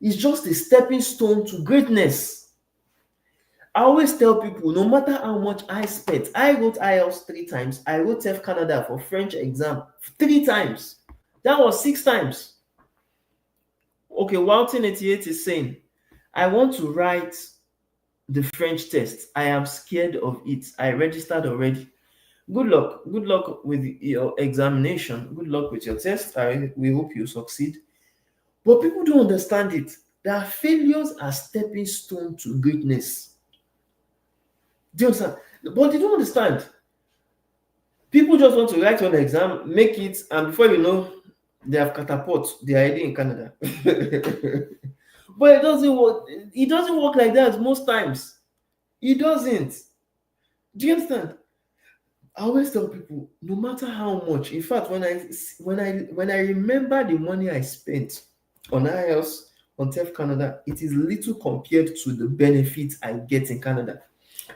It's just a stepping stone to greatness. I always tell people no matter how much I spent, I wrote IELTS 3 times, I wrote TEF Canada for French exam 3 times. That was 6 times. Okay, Walton88 is saying, I want to write the French test. I am scared of it. I registered already. Good luck. Good luck with your examination. Good luck with your test. We hope you succeed. But people don't understand it. That failures are stepping stone to greatness. Do you understand? But they don't understand. People just want to write one exam, make it, and before you know, they have catapult. They are already in Canada. But it doesn't work. It doesn't work like that most times. It doesn't. Do you understand? I always tell people, no matter how much. In fact, when I remember the money I spent on IELTS, on TEF Canada, it is little compared to the benefits I get in Canada.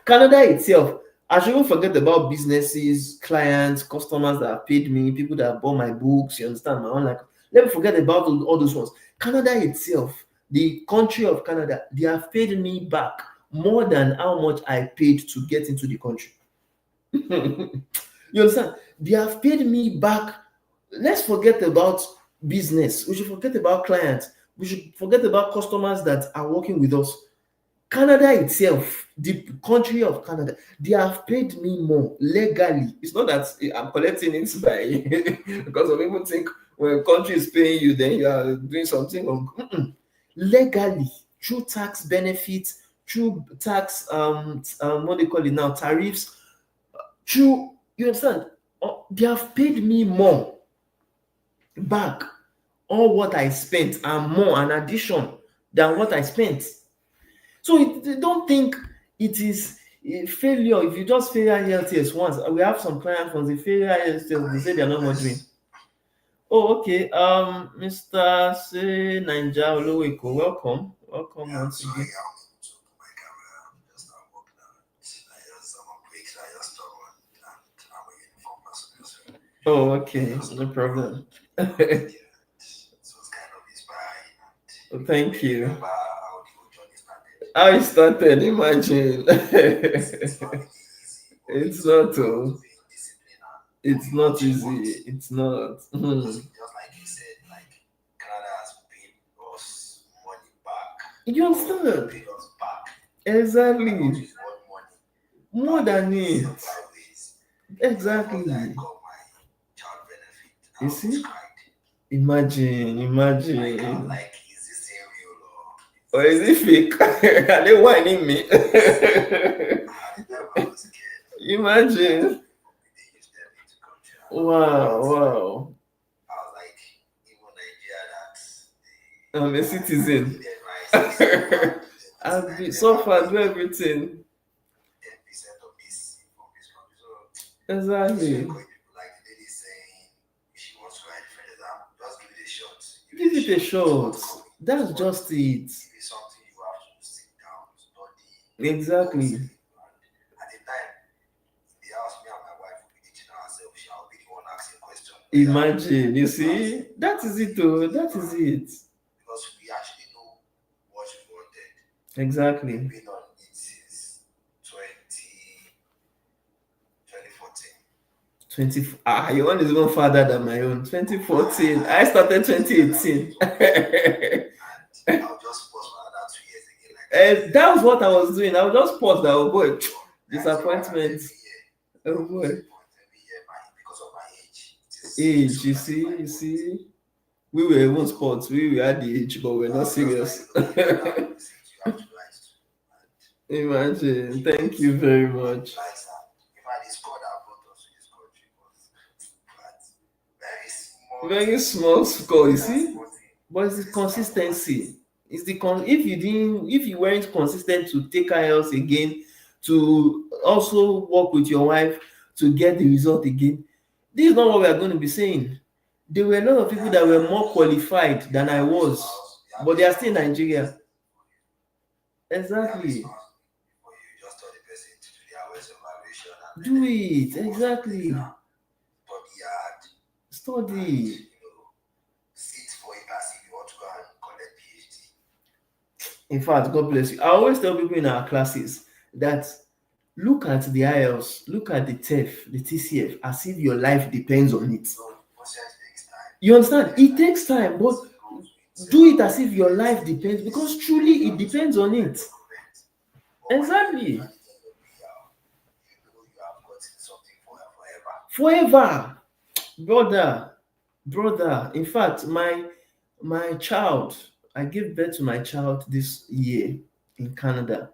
Canada itself, I shouldn't forget about businesses, clients, customers that have paid me, people that have bought my books. You understand my own like. Let me forget about all those ones. Canada itself, the country of Canada, they have paid me back more than how much I paid to get into the country. You understand? They have paid me back. Let's forget about business. We should forget about clients. We should forget about customers that are working with us. Canada itself, the country of Canada, they have paid me more legally. It's not that I'm collecting it by because some people think when a country is paying you, then you are doing something wrong. Legally, through tax benefits, through tax what do you call it now, tariffs, through, you understand? They have paid me more back on what I spent and more an addition than what I spent. So don't think it is a failure if you just fail IELTS once. We have some clients once they fail IELTS, they say they are not modeling. Oh, okay. Mr. Say Ninja Oloweko, welcome. Welcome once again. Oh, okay, no problem. Thank you. How it started, imagine. It's not. It's not easy. It's not. You understand? Exactly. More than it. Exactly. You see? Imagine. Or is it fake? Are they whining me? Imagine. Wow. I'm a citizen. I've been so far do everything. Exactly. Give it a shot. That's just it. Exactly. Imagine, you see, that is it, though. That is it. Exactly. 20, your one is even farther than my own. 2014. I started 2018. That was what I was doing. I was just pause that. Oh boy, disappointment. Oh boy. Age, you see. We were even sports. We were at the age, but we're not serious. Imagine. Thank you very much. Very small score, you see, but it's the consistency. It's the if you weren't consistent to take IELTS again, to also work with your wife to get the result again, this is not what we are going to be saying. There were a lot of people that were more qualified than I was, but they are still in Nigeria. Exactly. Do it. Exactly. Study. In fact, God bless you. I always tell people in our classes that look at the IELTS, look at the TEF, the TCF, as if your life depends on it. You understand? It takes time, but do it as if your life depends, because truly it depends on it. Exactly. Forever. Brother, brother. In fact, my child, I gave birth to my child this year in Canada.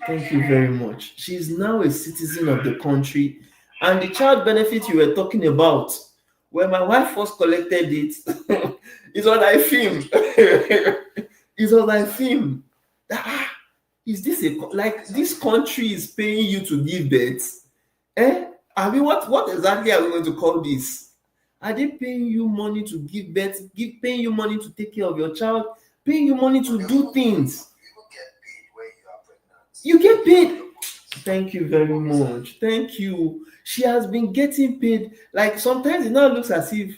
Thank you very much. She is now a citizen of the country, and the child benefit you were talking about, when my wife first collected it, it was like film. It was like film. Ah, is this like this country is paying you to give birth? Eh? I mean, what exactly are we going to call this? Are they paying you money to give birth? Paying you money to take care of your child? Paying you money to do things? You get paid. Thank you very much. Thank you. She has been getting paid. Like sometimes it now looks as if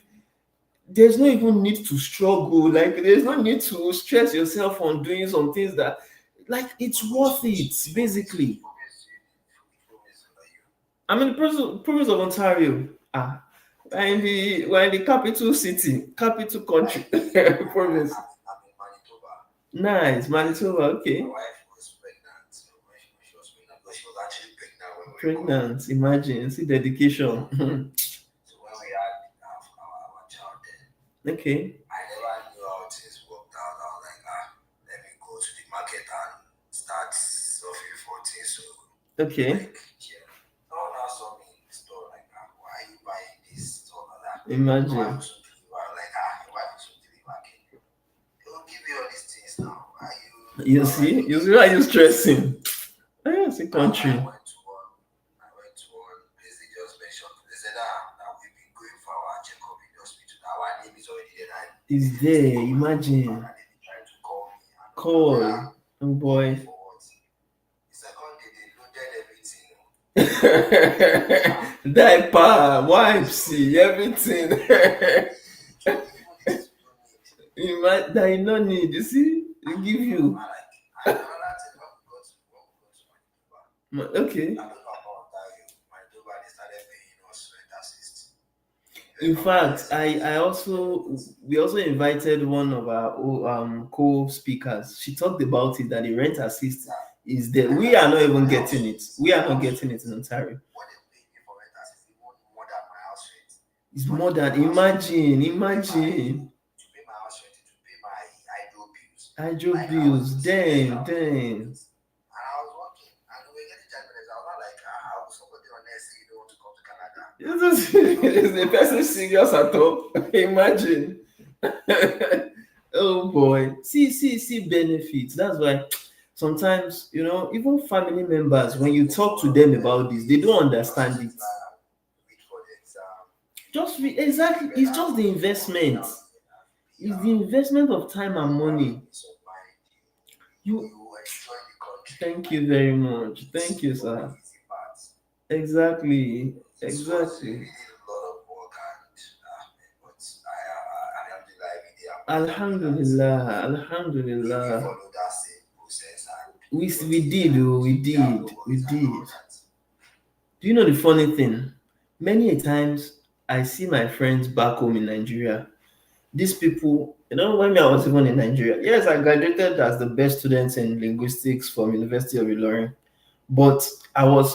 there's no even need to struggle. Like there's no need to stress yourself on doing some things that, like, it's worth it, basically. I'm in the province of Ontario. We're in the capital city, capital country, province. Nice, Manitoba. Okay. Pregnant. Imagine. See dedication. Okay. Okay. Imagine. You see why you stressing? It's a country. Is there? Imagine. Call. Oh boy. Diaper, wipes, everything. That you no need. You see, they give you. Okay. In fact, I also we also invited one of our co-speakers. She talked about it, that the rent assist is there. We are not even getting it. We are not getting it in Ontario. It's more than, imagine hydro bills. Damn. Is the person serious at all? Imagine. Oh boy. See benefits. That's why sometimes, even family members, when you talk to them about this, they don't understand it. Exactly. It's just the investment. It's the investment of time and money. You Thank you very much. Thank you, sir. Exactly. Alhamdulillah. Alhamdulillah. We did, oh, we did. Do you know the funny thing? Many a times I see my friends back home in Nigeria. These people, when I was even in Nigeria, yes, I graduated as the best student in linguistics from University of Ilorin. But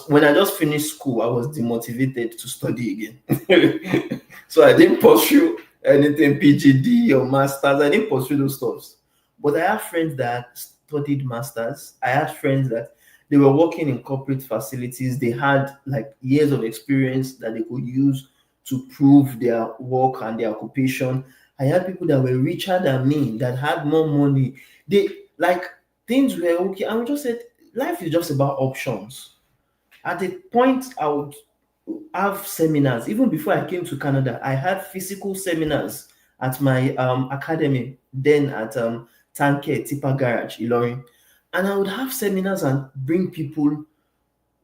when I just finished school, I was demotivated to study again. So I didn't pursue anything PGD or masters. I didn't pursue those stuffs. But I have friends that studied masters. I had friends that they were working in corporate facilities. They had like years of experience that they could use to prove their work and their occupation. I had people that were richer than me, that had more money. They like things were okay. And we just said life is just about options. At the point I would have seminars. Even before I came to Canada, I had physical seminars at my academy, then at Tanke Tipa Garage, Ilorin. And I would have seminars and bring people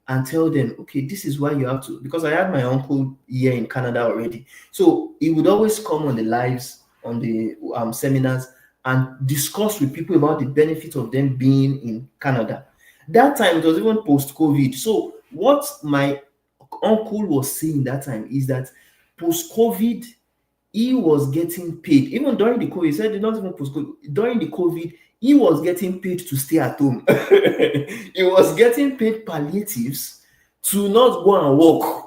and tell them, okay, this is why you have to. Because I had my uncle here in Canada already. So he would always come on the lives, on the seminars, and discuss with people about the benefit of them being in Canada. That time, it was even post COVID. So, what my uncle was saying that time is that post COVID, he was getting paid. Even during the COVID, he said not even post COVID, during the COVID, he was getting paid to stay at home. He was getting paid palliatives to not go and work.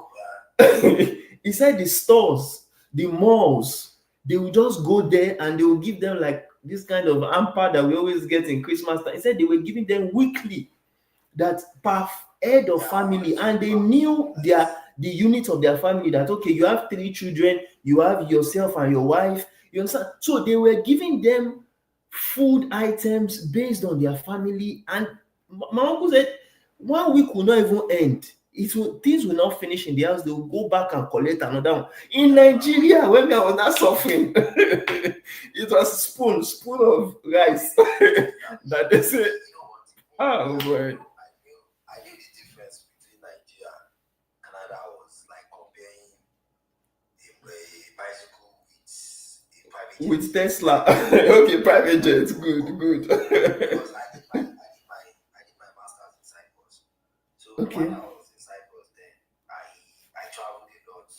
He said the stores, the malls, they will just go there and they will give them like this kind of hamper that we always get in Christmas time. He said they were giving them weekly, that per head of family, and they knew the unit of their family, that okay, you have 3 children, you have yourself and your wife, you understand? So they were giving them food items based on their family. And my uncle said 1 week will not even end. Things will not finish in the house. They will go back and collect another one. In Nigeria, when I was not suffering, it was spoon of rice that they say, oh boy. I knew the difference between Nigeria and Canada was like comparing a bicycle with a private jet. With Tesla. Okay, private jet. Good. Because I did my master's in Cyprus. So Okay. when I was in Cyprus, then I traveled a lot. I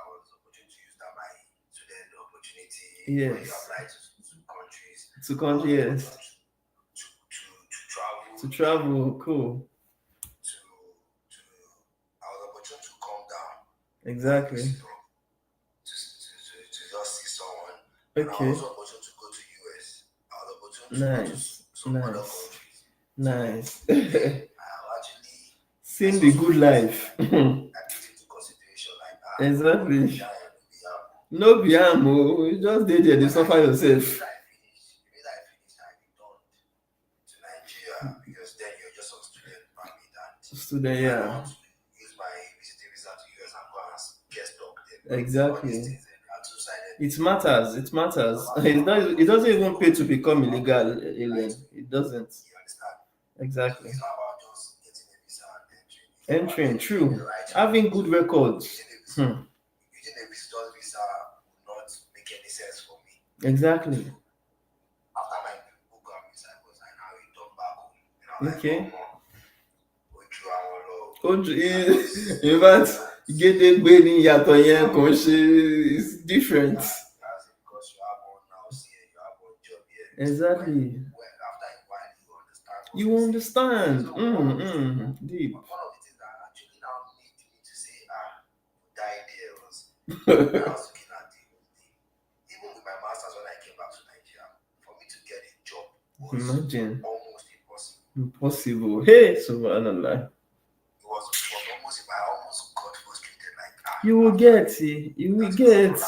was opportunity to use that my student opportunity. Yes. When you apply to countries. To country, yes. To travel. To travel, cool. I was opportunity to come down. Exactly. To just see someone. Okay. And I was also opportunity to go to US. I was opportunity to go to some other countries. Nice. I have actually seen the good life. I took into consideration like Exactly. No be am o, you just dey there dey suffer yourself. I finished, I returned to Nigeria because then you're just on student permit and Student, I yeah. want to use my visiting visa to US and go and get stuck there. Exactly. All these things are two-sided. It matters. It doesn't even pay to become illegal alien. It doesn't. You understand? Exactly. It's not about just getting a visa and Entering, true. Having good records. Using a visitor's visa would not make any sense for me. Exactly. After my program in Cyprus, I now return back home. And I'm Okay. like, In fact, gédégbé ní ìyàtọ̀ yẹn kò ń ṣe, it's different. Because you have one house here, you have one job here. Exactly. When after a while, you understand. Deep. One of the things that actually now made me to say, die there was when I was looking at even with my master's when I came back to Nigeria, for me to get a job was almost impossible. Impossible. Hey, subhanallah. It was almost, I almost got frustrated. Like, you will get. You will get. And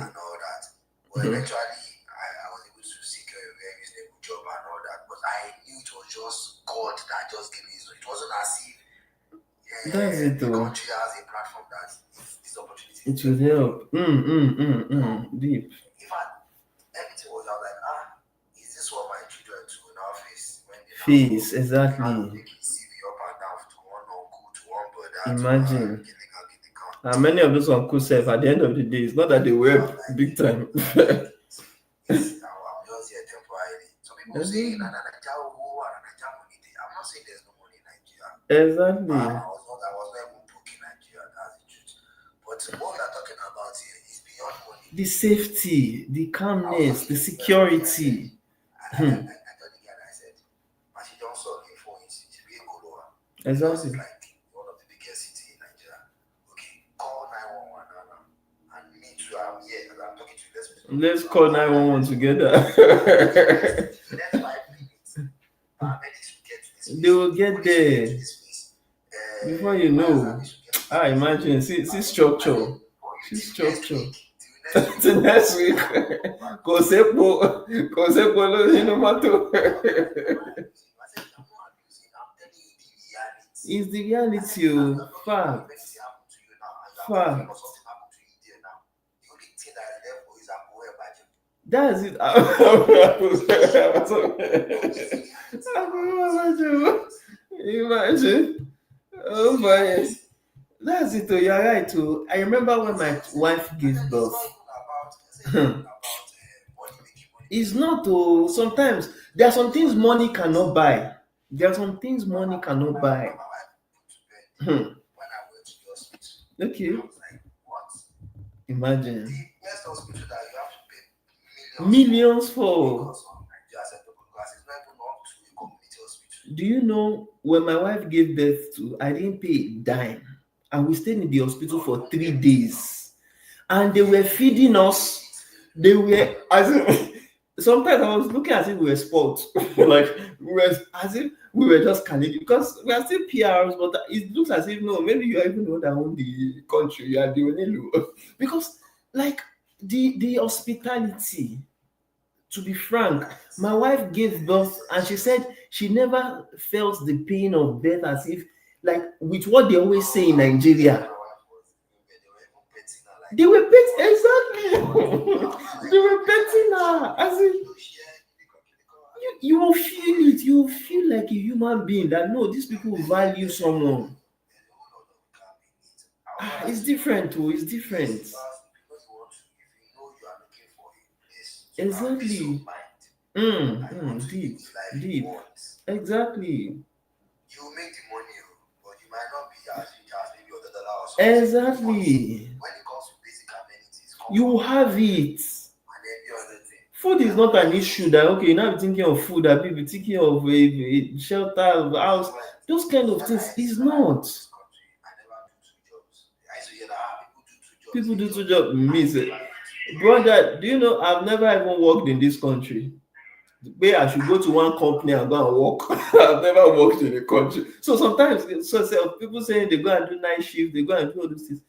all that. But eventually, I was able to secure a very reasonable job and all that. But I knew it was just God that just gave me this. It wasn't as if that's it, the though. country has a platform that this opportunity. It will help. Deep. In fact, everything was out like, is this what my children do now face when they face? Exactly. CV up and down to one uncle, to one brother. Imagine. And many of those uncles self at the end of the day, it's not that they were big time. I'm just here temporarily. Some people say I'm not saying there's no money in Nigeria. Exactly. I was not even broke in Nigeria, that's the truth. But what we are talking about here is beyond money. The safety, the calmness, the security. I told the guy, I said, she don't solve your phone, it's really good. Exactly. It's like one of the biggest cities in Nigeria. Okay, call 911 now. And me too, I'm here, and I'm talking to you. Let's call 911 together. Next 5 minutes, paramedics will get to this place. They will get there. Before you know. Imagine, see structure. See structure. Till next week. Kò sépo lórí inú mọ́tò. It's the reality, fact. far. Or something happened to you there now. The only thing that is left for is a boy budget. That's it. Imagine. Oh my. That's it. Oh, you're right. Oh, I remember when my wife gave birth. It's not. Oh, sometimes there are some things money cannot buy. There are some things money cannot buy. When I went to the hospital, Okay. I was like, what? Imagine. The best hospital that you have to pay Millions for. because of Nigeria acceptable because it's not even up to a community hospital. Do you know when my wife gave birth to, I didn't pay a dime, and we stayed in the hospital for 3 days, and they were feeding us. They were as if, sometimes I was looking as if we were spoiled, like we were as if we were just Canadian because we are still PRs, but it looks as if no, maybe you are even the one that own the country. You are the only because like the hospitality. To be frank, my wife gave birth and she said she never felt the pain of birth as if, like, with what they always say in Nigeria. They were petting, exactly. They were petting her as if you will feel it. You will feel like a human being that no, these people value someone. It's different, too. It's different. Exactly. Deep, deep. Exactly. You make the money, but you might not be as rich as maybe other dollar or something. Exactly. When it comes to basic amenities, You have it. and every other thing. Food is not an issue that okay, you now be thinking of food, that be thinking of a shelter, of a house, those kind of things. Is not. I never do 2 jobs. I used to hear that People do 2 jobs. Miss it. Brother, do you know I've never even worked in this country? Where I should go to one company and go and work. I've never worked in the country. So sometimes people saying they go and do night shift, they go and do all those things.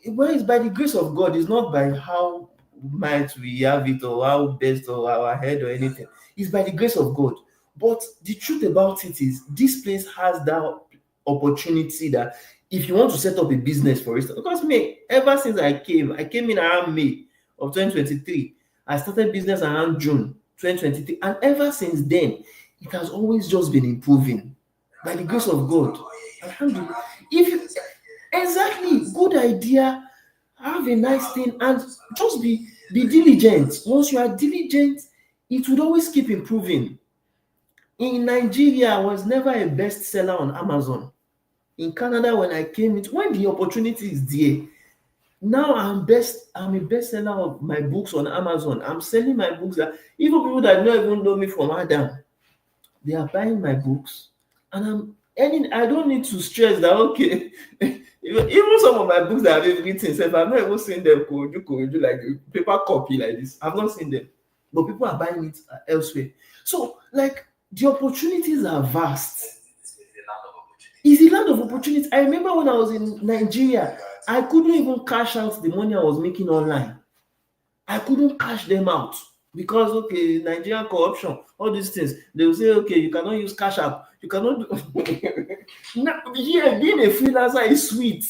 Well, it's by the grace of God, it's not by how might we have it or how best or our head or anything. It's by the grace of God. But the truth about it is, this place has that opportunity that if you want to set up a business, for instance, because me, ever since I came in around May of 2023. I started business around June 2023, and ever since then, it has always just been improving by the grace of God. Alhamdulillah. If you exactly good idea, have a nice thing, and just be diligent. Once you are diligent, it would always keep improving. In Nigeria, I was never a bestseller on Amazon. In Canada, when I came in, when the opportunity is there, now I'm a bestseller of my books on Amazon. I'm selling my books that even people that don't even know me from Adam, they are buying my books, and I don't need to stress that okay. Even some of my books that I've even written sef, I've not even seen them koju like a paper copy like this. I've not seen them, but people are buying it elsewhere. So like the opportunities are vast. It's a land of opportunity. I remember when I was in Nigeria, I couldn't even cash out the money I was making online. I couldn't cash them out because okay, Nigerian corruption, all these things. They will say, okay, you cannot use cash app, you cannot do now, yeah, being a freelancer is sweet.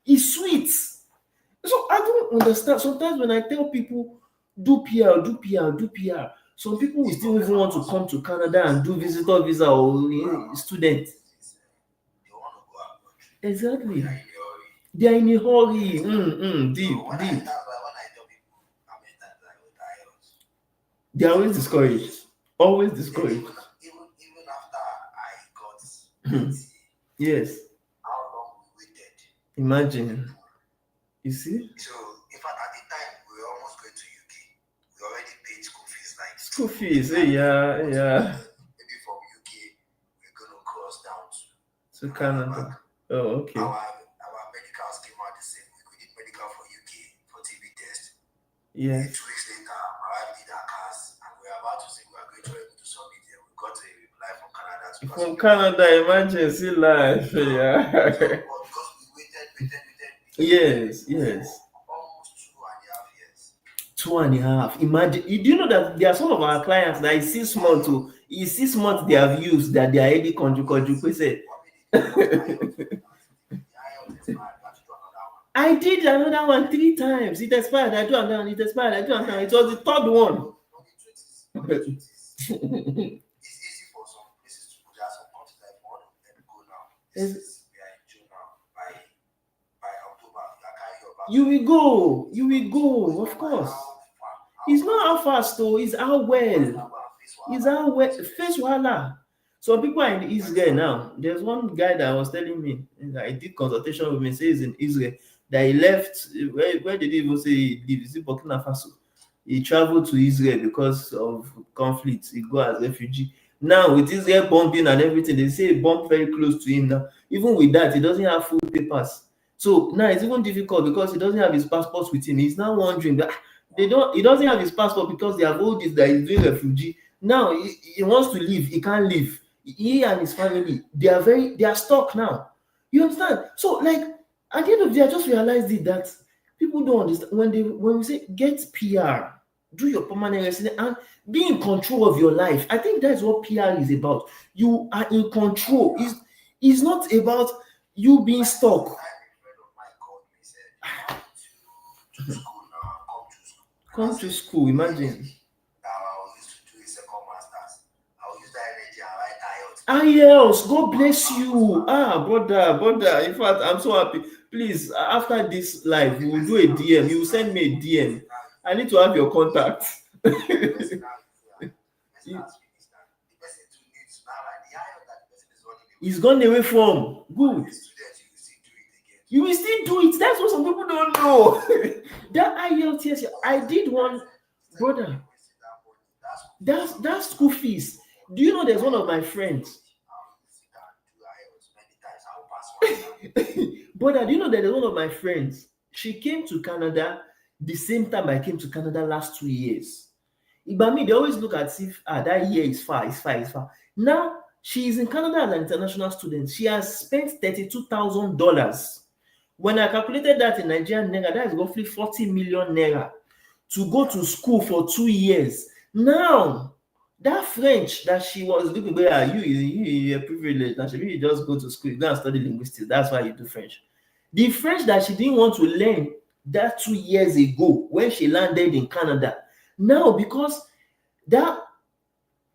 It's sweet. So I don't understand. Sometimes when I tell people do PR, do PR, do PR, some people will still even want to come to Canada and do visitor visa or student. Exactly. They are in a hurry. Deep, deep. They are always discouraged. Always discouraged. Even after I got Yes. how long we waited. Imagine. You see? So in fact at the time we were almost going to UK. We already paid school fees like School fees, yeah. Maybe from UK we're gonna cross down To Canada. Oh, okay. Our medicals came out the same week. We did medical for UK for TB test. Yes. 2 weeks later, my wife did her cars, and we were about to say we were going to able to submit it. We got a reply from Canada. From Canada, emergency life, yeah. Because we waited. Yes. Almost 2.5 years. 2.5. Imagine. Do you know that there are some of our clients that is 6 months to 6 months they have used that they are already conju say. I did another one 3 times. It expired. I do another one. It expired. I do another one. It was the third one. No, the truth is, no, the truth is, it's easy for some places to go. There are some countries like one of them go now. This Yes. is we are in June now. By October, you are carrying your bag. You will go. You will So go. it's Of not by course. how far, It's not how fast though. It's how fast well. now and face It's wahala. how well. Face wahala. So people are in Israel now. There's one guy that was telling me that he did consultation with me. Says in Israel that he left. Where did he even say he lived? Is it Burkina Faso? He traveled to Israel because of conflict. He go as refugee. Now with Israel bombing and everything, they say he bombed very close to him now. Even with that, he doesn't have full papers. So now it's even difficult because he doesn't have his passport with him. He's now wondering that they don't. He doesn't have his passport because they have all this that he's doing refugee. Now he wants to leave. He can't leave. He and his family they are stuck now. You understand? So like at the end of the day, I just realized it that people don't understand when we say get PR, do your permanent resident and be in control of your life. I think that's what PR is about. You are in control. It's not about you being stuck. Time a friend of mine called me, said, "I want to school now, Come to school, imagine. Now I used to do a second masters. I will use that energy and write IELTS. IELTS, God bless you. Brother. In fact, I'm so happy. Please, after this live, we will do a DM. You will send me a DM. I need to have your contact. The person now is here. The person has finished now. The person too needs now like the IELTS that the person is running away. He's gone away from. Good. The student, you will still do it again. You will still do it. That's what some people don't know. That IELTS, I did one, brother. That's school fees. Do you know there's one of my friends? Brother, do you know that there's one of my friends? She came to Canada the same time I came to Canada last 2 years. By me, they always look at if that year is far, it's far. Now she is in Canada as an international student. She has spent $32,000. When I calculated that in Nigerian naira, that is roughly 40 million naira to go to school for 2 years. Now, that French that she was looking, where you're privileged. Now, you just go to school, you go and study linguistics. That's why you do French. The French that she didn't want to learn that 2 years ago when she landed in Canada, now because that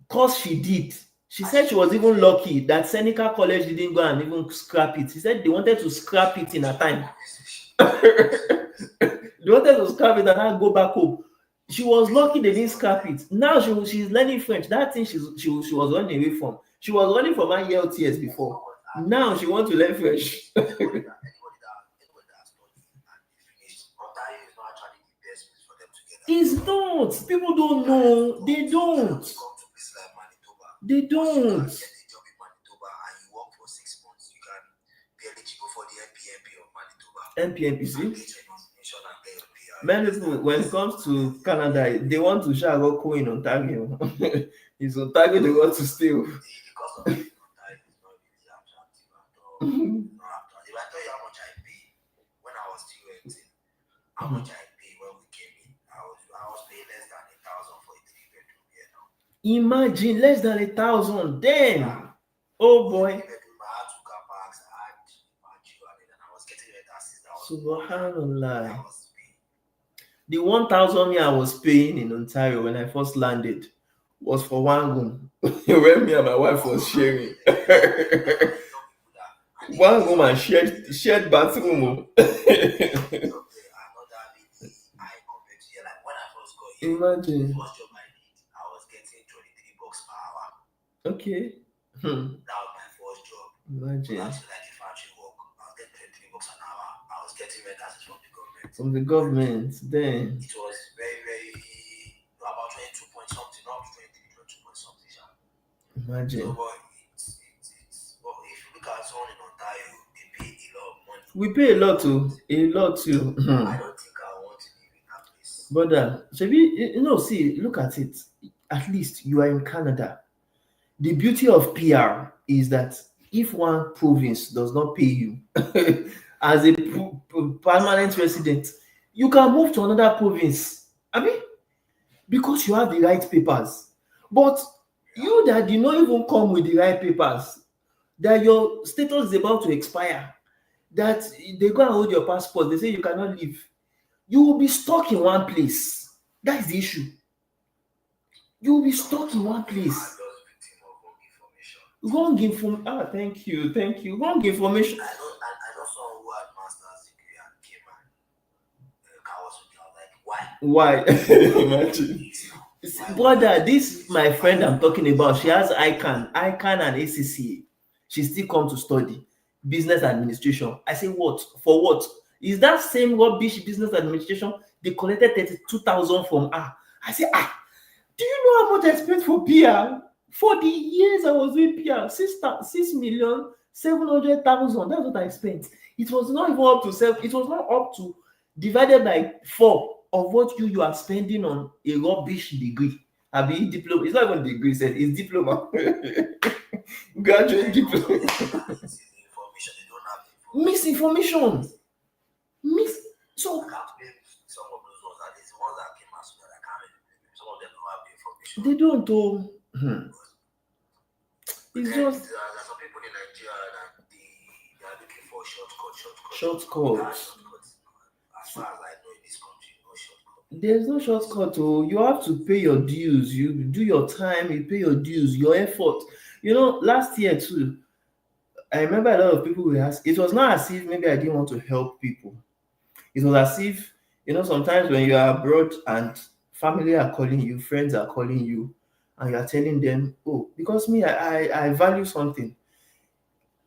course she did, she said she was even lucky that Seneca College didn't go and even scrap it. She said they wanted to scrap it in a time. They wanted to scrap it and then go back home. She was lucky they didn't scrap it. Now she's learning French. That thing she was running away from. She was running from IELTS before. Now she wants to learn French. Anybody that studied and finished, Ontario is not actually the best place for them to get that. It's not. People don't know. They don't. Come to places like Manitoba. They Once you don't. can get a job in Manitoba and you work for 6 months, you can be eligible for the MPMP of Manitoba. MPMP, see? And get your information and get your PR. Many people, when it comes to Canada, they want to share go in Ontario. It's Ontario they want to steal. The cost of living in Ontario is not really attractive at all. Not attractive. If I tell you how much I pay when I was still renting, how much I pay when we came in, I was paying less than 1,000 for a 3-bedroom here now. Imagine less than 1,000. Damn. Oh boy. 3-bedroom, I had 2 car parks, I had my children, and I was getting rent assist. Subhanallah. I was paying. The 1,000 me I was paying in Ontario when I first landed was for one room. When me and my wife was sharing. One room and shared bathroom. Imagine. First job I did, I was getting $23 per hour. Okay. That was my first job. Imagine. Actually, like a factory work, I was getting $23 an hour. I was getting rent assist from the government. From the government, then. It was very about 22 point something, not 23, 22 point something. Imagine. So, but but if you look at someone in Ontario, they pay a lot of money. We pay a lot too. A lot too. I don't think I want to live in that place. Brother, see, look at it. At least you are in Canada. The beauty of PR is that if one province does not pay you as a permanent resident, you can move to another province. I mean, because you have the right papers. But you that did not even come with the right papers, that your status is about to expire, that they go and hold your passport, they say you cannot leave. You will be stuck in one place. That's the issue. You will be stuck in one place. Wrong information. Thank you, thank you. Wrong information. I know someone who had master's degree and came and car was with me. I was like, why? Why? Imagine. Brother, this my friend I'm talking about. She has ICANN and ACCA. She still come to study business administration. I say what? For what? Is that same rubbish business administration they collected 32,000 from her? I say do you know how much I spent for PR? For the years I was doing PR, 6,700,000. That's what I spent. It was not even up to seven. It was not up to divided by 4 of what you are spending on a rubbish degree. Abi diploma. It's not even degree, sef. It's diploma. Graduate diploma. Information, they don't have the information. Misinformation. So I can't blame some of those ones. At least the ones that came as well. I can't blame some of them don't have the information. they don't it's Then just there are some people in Nigeria that they are looking for shortcuts. shortcuts. As far as I know, in this country, no shortcut. There's no shortcut. You have to pay your dues. You do your time, you pay your dues, your effort. Last year too, I remember a lot of people were asking. It was not as if maybe I didn't want to help people. It was as if, sometimes when you are abroad and family are calling you, friends are calling you, and you are telling them, oh, because me, I value something.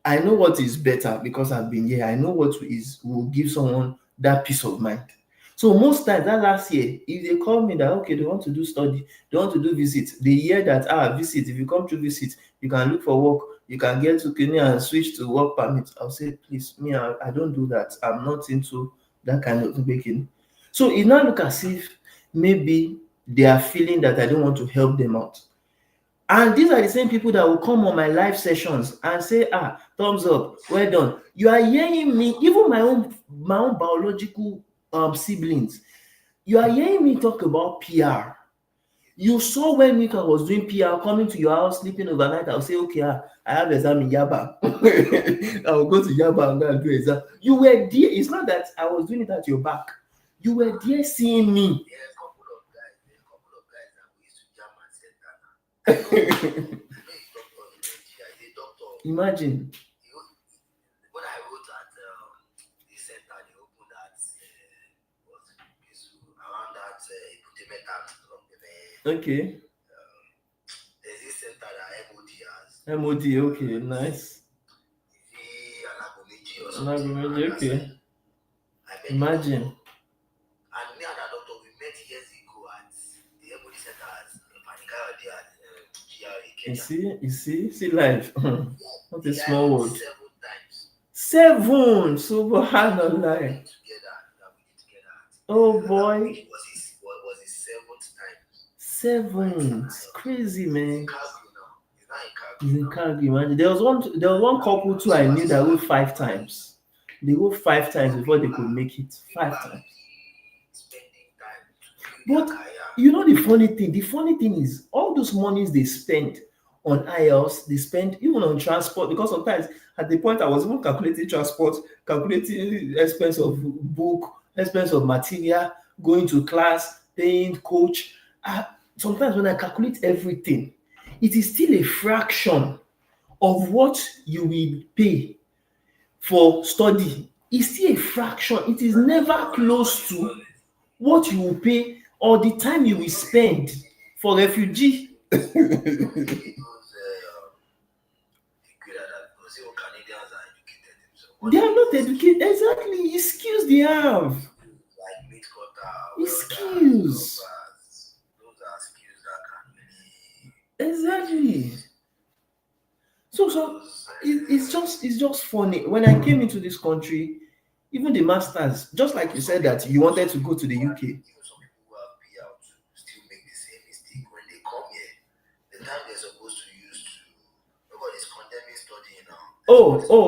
I know what is better because I've been here. I know what is will give someone that peace of mind. So most times that last year, if they call me that okay, they want to do study, they want to do visit, they hear that visit, if you come to visit, you can look for work, you can get to Kenya and switch to work permit. I'll say, please, me, I don't do that. I'm not into that kind of making. So it now look as if maybe they are feeling that I don't want to help them out. And these are the same people that will come on my live sessions and say, thumbs up, well done. You are hearing me, even my own biological siblings, you are hearing me talk about PR. You saw when Mika was doing PR, coming to your house, sleeping overnight. I'll say, okay, I have exam in Yaba. I will go to Yaba and go and do exam. You were there. It's not that I was doing it at your back. You were there seeing me. There's a couple of guys that we used to jam and said that. I know he's doctor in Nigeria. He's a doctor. Imagine. When I wrote at the center, they opened that around that Okay. there's this center that MOD has. MOD, okay, nice. Alagomeji, okay. Imagine. And me and that doctor, we met years ago at the MOD center at Panikayode at GRA. You see life. Not a small world. 7 times. 7, subhanallah. We did together. Oh boy. It was his 7th time. 7. It's crazy, man. He's in Calgary, man. There was one couple too I knew that wrote 5 times. They wrote 5 times before they could make it. 5 times. But the funny thing? The funny thing is all those monies they spend on A.O.S, they spend even on transport, because sometimes at the point I was even calculating transport, calculating expense of book, expense of material, going to class, paying coach. Sometimes when I calculate everything, it is still a fraction of what you will pay for study. It's still a fraction. It is never close to what you will pay or the time you will spend for refugee. They are not educated. Exactly. It's skills they have. It's skills. Exactly. So it's just funny. When I came into this country, even the masters, just like you said that you wanted to go to the UK. Some people who have PR still make the same mistake when they come here. The time they're supposed to use to nobody's condemning studying now.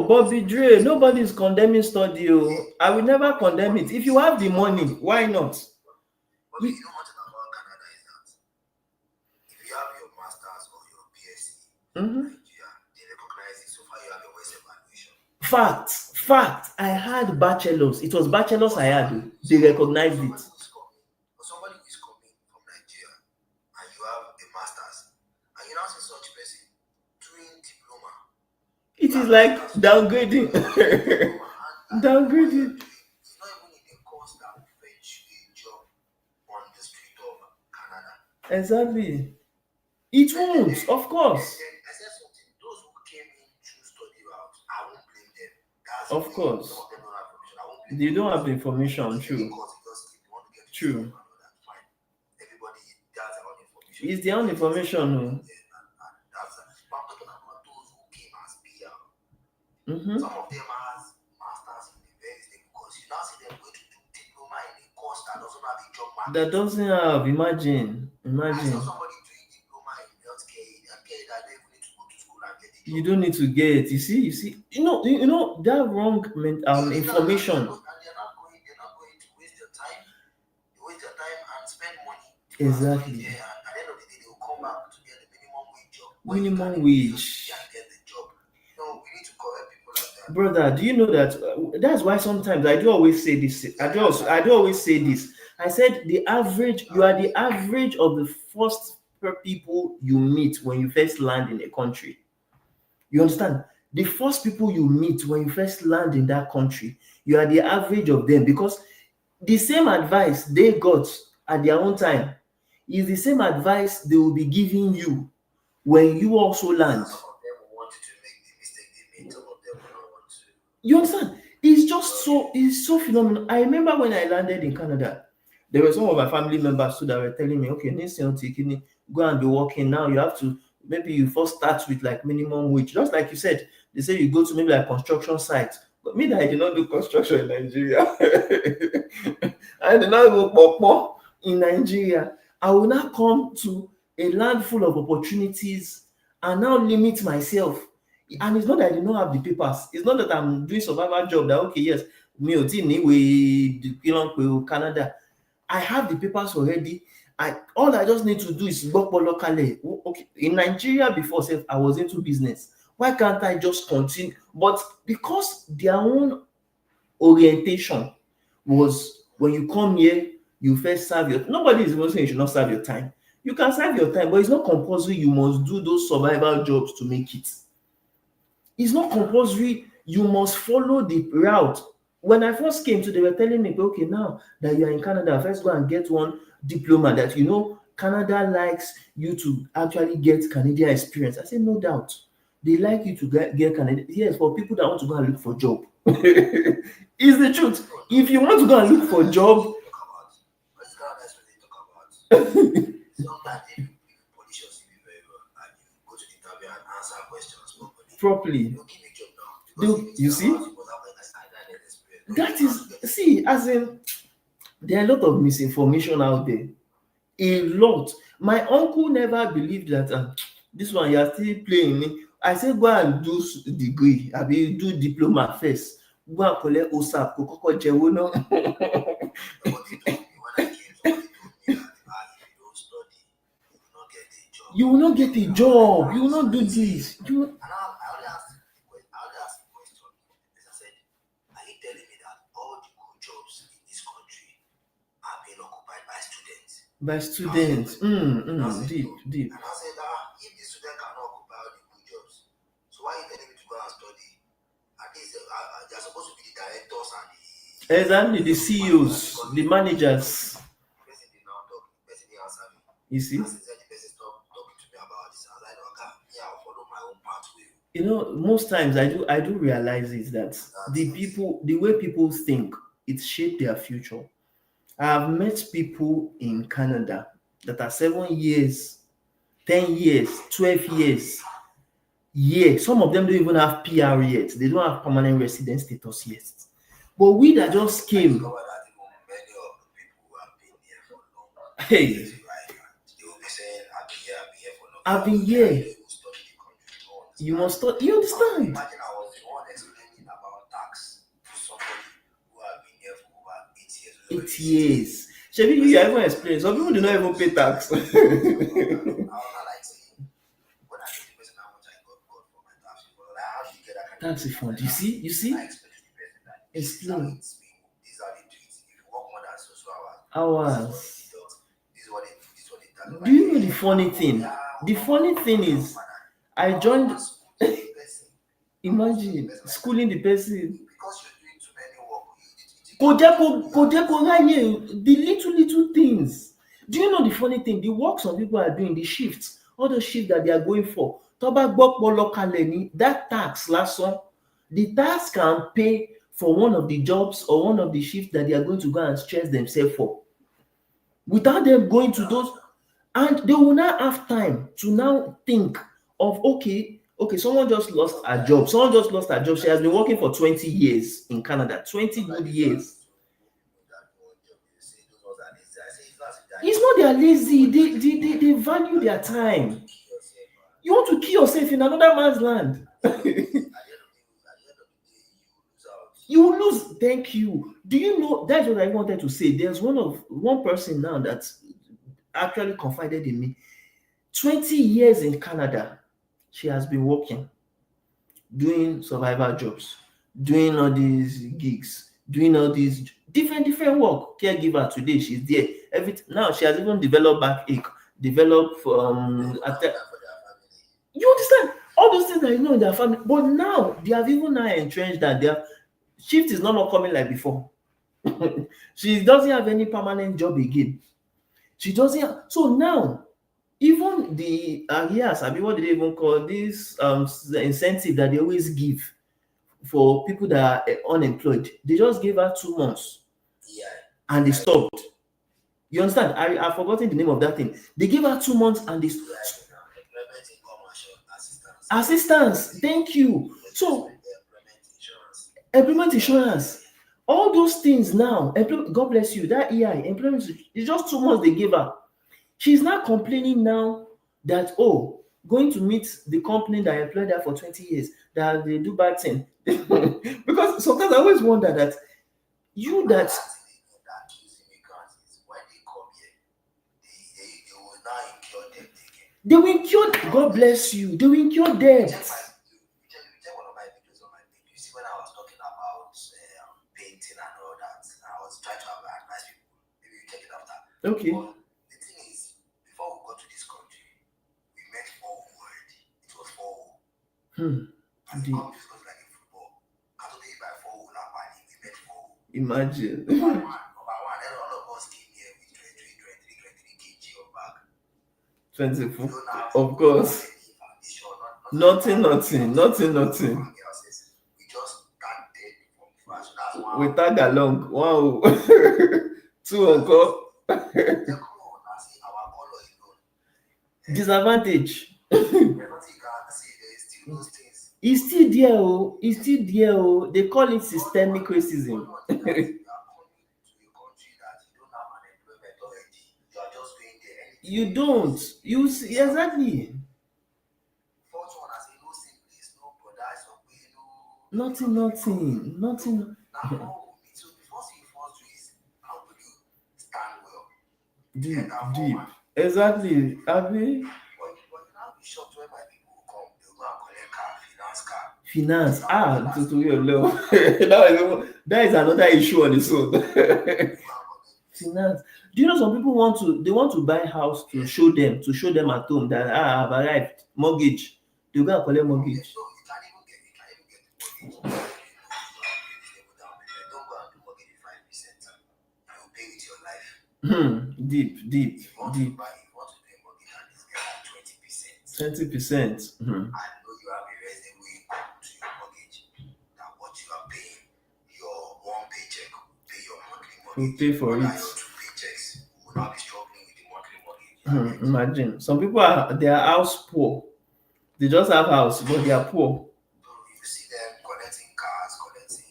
Bobby Dre, nobody's condemning study. I will never condemn it. If you have the money, why not? But you know what about Canada is that if you have your masters or your BSc in Nigeria, they recognize it. So far you have your West evaluation. Fact, I had bachelors. It was bachelors For I had. somebody, Oh. They recognized it. for somebody who is coming from Nigeria and you have a master's and you now see such person doing diploma. It You is have like masters, downgrading. you are doing diploma, and what you're Downgrading. doing is not even in a course that will fetch you a job on the street of Canada. Exactly. It won't, of course. Then I said something. Those who came in through study route, I won't blame them. That's Of maybe course. some of them don't have information. I won't blame They them don't have the because information. any True. course you just keep, you want to get to the True. and all that, fine. Everybody has their own information. It's their own information. No. And that's that. But I'm talking about those who came as PR. Mm-hmm. Some of them has masters in the various things because you now see them going to do diploma in a course that doesn't have a job market. That doesn't have. Imagine. I saw somebody doing diploma in healthcare that they don't even need to go to school and get a job. You don't need to get. You see. You know that wrong information. And they're not going to waste their time. They waste their time and spend money. Exactly. And at the end of the day, they will come back to get the minimum wage job. Minimum wage. And get the job. No, we need to correct people like that. Brother, do you know that? That's why sometimes I do always say this. I do always say this. I said the average. You are the average of the first people you meet when you first land in a country. You understand? The first people you meet when you first land in that country, you are the average of them because the same advice they got at their own time is the same advice they will be giving you when you also land. Some of them want you to make the mistake they made. Some of them will not want to. You understand? It's so phenomenal. I remember when I landed in Canada, there were some of my family members too that were telling me, okay, Nisin, go and be working now. You have to maybe you first start with like minimum wage. Just like you said, they say you go to maybe like construction site. But me that I did not do construction in Nigeria. I did not go pop in Nigeria. I will now come to a land full of opportunities and now limit myself. And it's not that I did not have the papers. It's not that I'm doing survival job that okay, yes, me ò tí ní ìwé Canada. I have the papers already. All I just need to do is gbọ́pọ̀ locally. Okay, in Nigeria before sef, I was into business. Why can't I just continue? But because their own orientation was when you come here, you first serve your. Nobody is even saying you should not serve your time. You can serve your time, but it's not compulsory. You must do those survival jobs to make it. It's not compulsory. You must follow the route. When I first came to, they were telling me, okay, now that you are in Canada, first go and get one diploma that Canada likes you to actually get Canadian experience. I said, no doubt. They like you to get Canadian. Yes, for people that want to go and look for job. It's the truth. If you want to go and look for job, Sometimes if you polish your CV very well and you go to the interview and answer questions properly, you'll give a job now. You see? That is, see, as in, there are a lot of misinformation out there. A lot. My uncle never believed that this one you are still playing me. I said go and do degree, I mean do diploma first. Go and collect OSAP, koko jewo now. You will not get a job. You will not do this. And I only asked the question. As I said, are you telling me that all the good jobs in this country are being occupied by students? By students. Deep. And I said, if the student cannot occupy all the good jobs, so why are you telling me to go and study? At least they're supposed to be the directors and the exactly the CEOs, the managers. The person did not talk. The person didn't answer me. You see? As I said, the person stopped talking to me about this. I was like, okay, yeah, I'll follow my own pathway. Most times I do realize is that the way people think, it shaped their future. I have met people in Canada that are 7 years, 10 years, 12 years. Yeah, some of them don't even have PR yet. They don't have permanent resident status yet. But we that just came. Hey, They will be saying, I've been here. You must study. You understand? Imagine I was the one explaining about tax to somebody who have been here for over 8 years. 8 years. Shebi, you even explain. Some people do not even pay tax. I was not like saying, when I told the person how much I got for my tax, how did you get that kind of tax refund. You see? I explained to the this is how Explain. it's been, this is how they do it. If you work more than so hours, Hours. this is what they do, this is what they do. Do you know the funny thing? The funny thing is, I joined. Imagine schooling the person. Because you're doing too many work, Kò jẹ́ kó ráyè the little things. Do you know the funny thing? The work some people are doing, the shifts, all those shifts that they are going for, tó bá gbọ́ pọ̀ lọ kalẹ̀ ní that tax lásán, the tax can pay for one of the jobs or one of the shifts that they are going to go and stress themselves for. Without them going to those, and they will not have time to now think of okay, someone just lost her job. Someone just lost her job. She has been working for 20 years in Canada, 20 good years. It's not they are lazy, they value their time. You want to kill yourself in another man's land. You will lose. Thank you. Do you know that's what I wanted to say? There's one person now that actually confided in me. 20 years in Canada, she has been working, doing survival jobs, doing all these gigs, doing all these different work. Caregiver today, she's there. Everything now she has even developed backache, developed you understand all those things that you know in their family, but now they have even now entrenched that their shift is no more coming like before. She doesn't have any permanent job again. She doesn't have, so now even the yes, I mean, what do they even call this incentive that they always give for people that are unemployed? They just gave her 2 months and they stopped. You understand? I've forgotten the name of that thing. They gave her 2 months and they assistance. Thank you. So employment insurance, all those things now. God bless you. That EI employment is just 2 months they gave her. She's not complaining now that going to meet the company that employed her for 20 years that they do bad thing. Because sometimes I always wonder that you that they will incur, God bless you, they will incur debt. One of my videos on my page, you see when I was talking about painting and all that, I was trying to advise people. Maybe you check it after. Okay. But the thing is, before we got to this country, we met 4 words. It was 4. And the country was like in football. I told you by 4 we met 4. Imagine. Number one, then all of us came here with 23 kg of bag. 24, of course. Nothing. We just started from first. That's one. We tag along. Wow. 2 uncle. Disadvantage. It's still there. They call it systemic racism. You don't. You see, exactly. Nothing. Now, so before you first do is how will you stand well? Deep. Exactly. Abi. But you now be shocked when my people will come, they'll go and collect car. Finance. To your level. That is another issue on its own. Finance. Do you know some people want to buy house to show them at home that I've arrived. Mortgage. They go and collect mortgage. So you can even get the mortgage. Don't go and do mortgage with 5%. You will pay with your life. Deep. If you want to do a mortgage and it's get like 20%. 20%. I know you have a reasonable income to your mortgage. That what you are paying, your one paycheck will pay your monthly mortgage. Will pay for it. Your 2 paychecks will not be struggling with the monthly mortgage. Imagine. Some people they are house poor. They just have house, but they are poor. So you see them collecting cars, collecting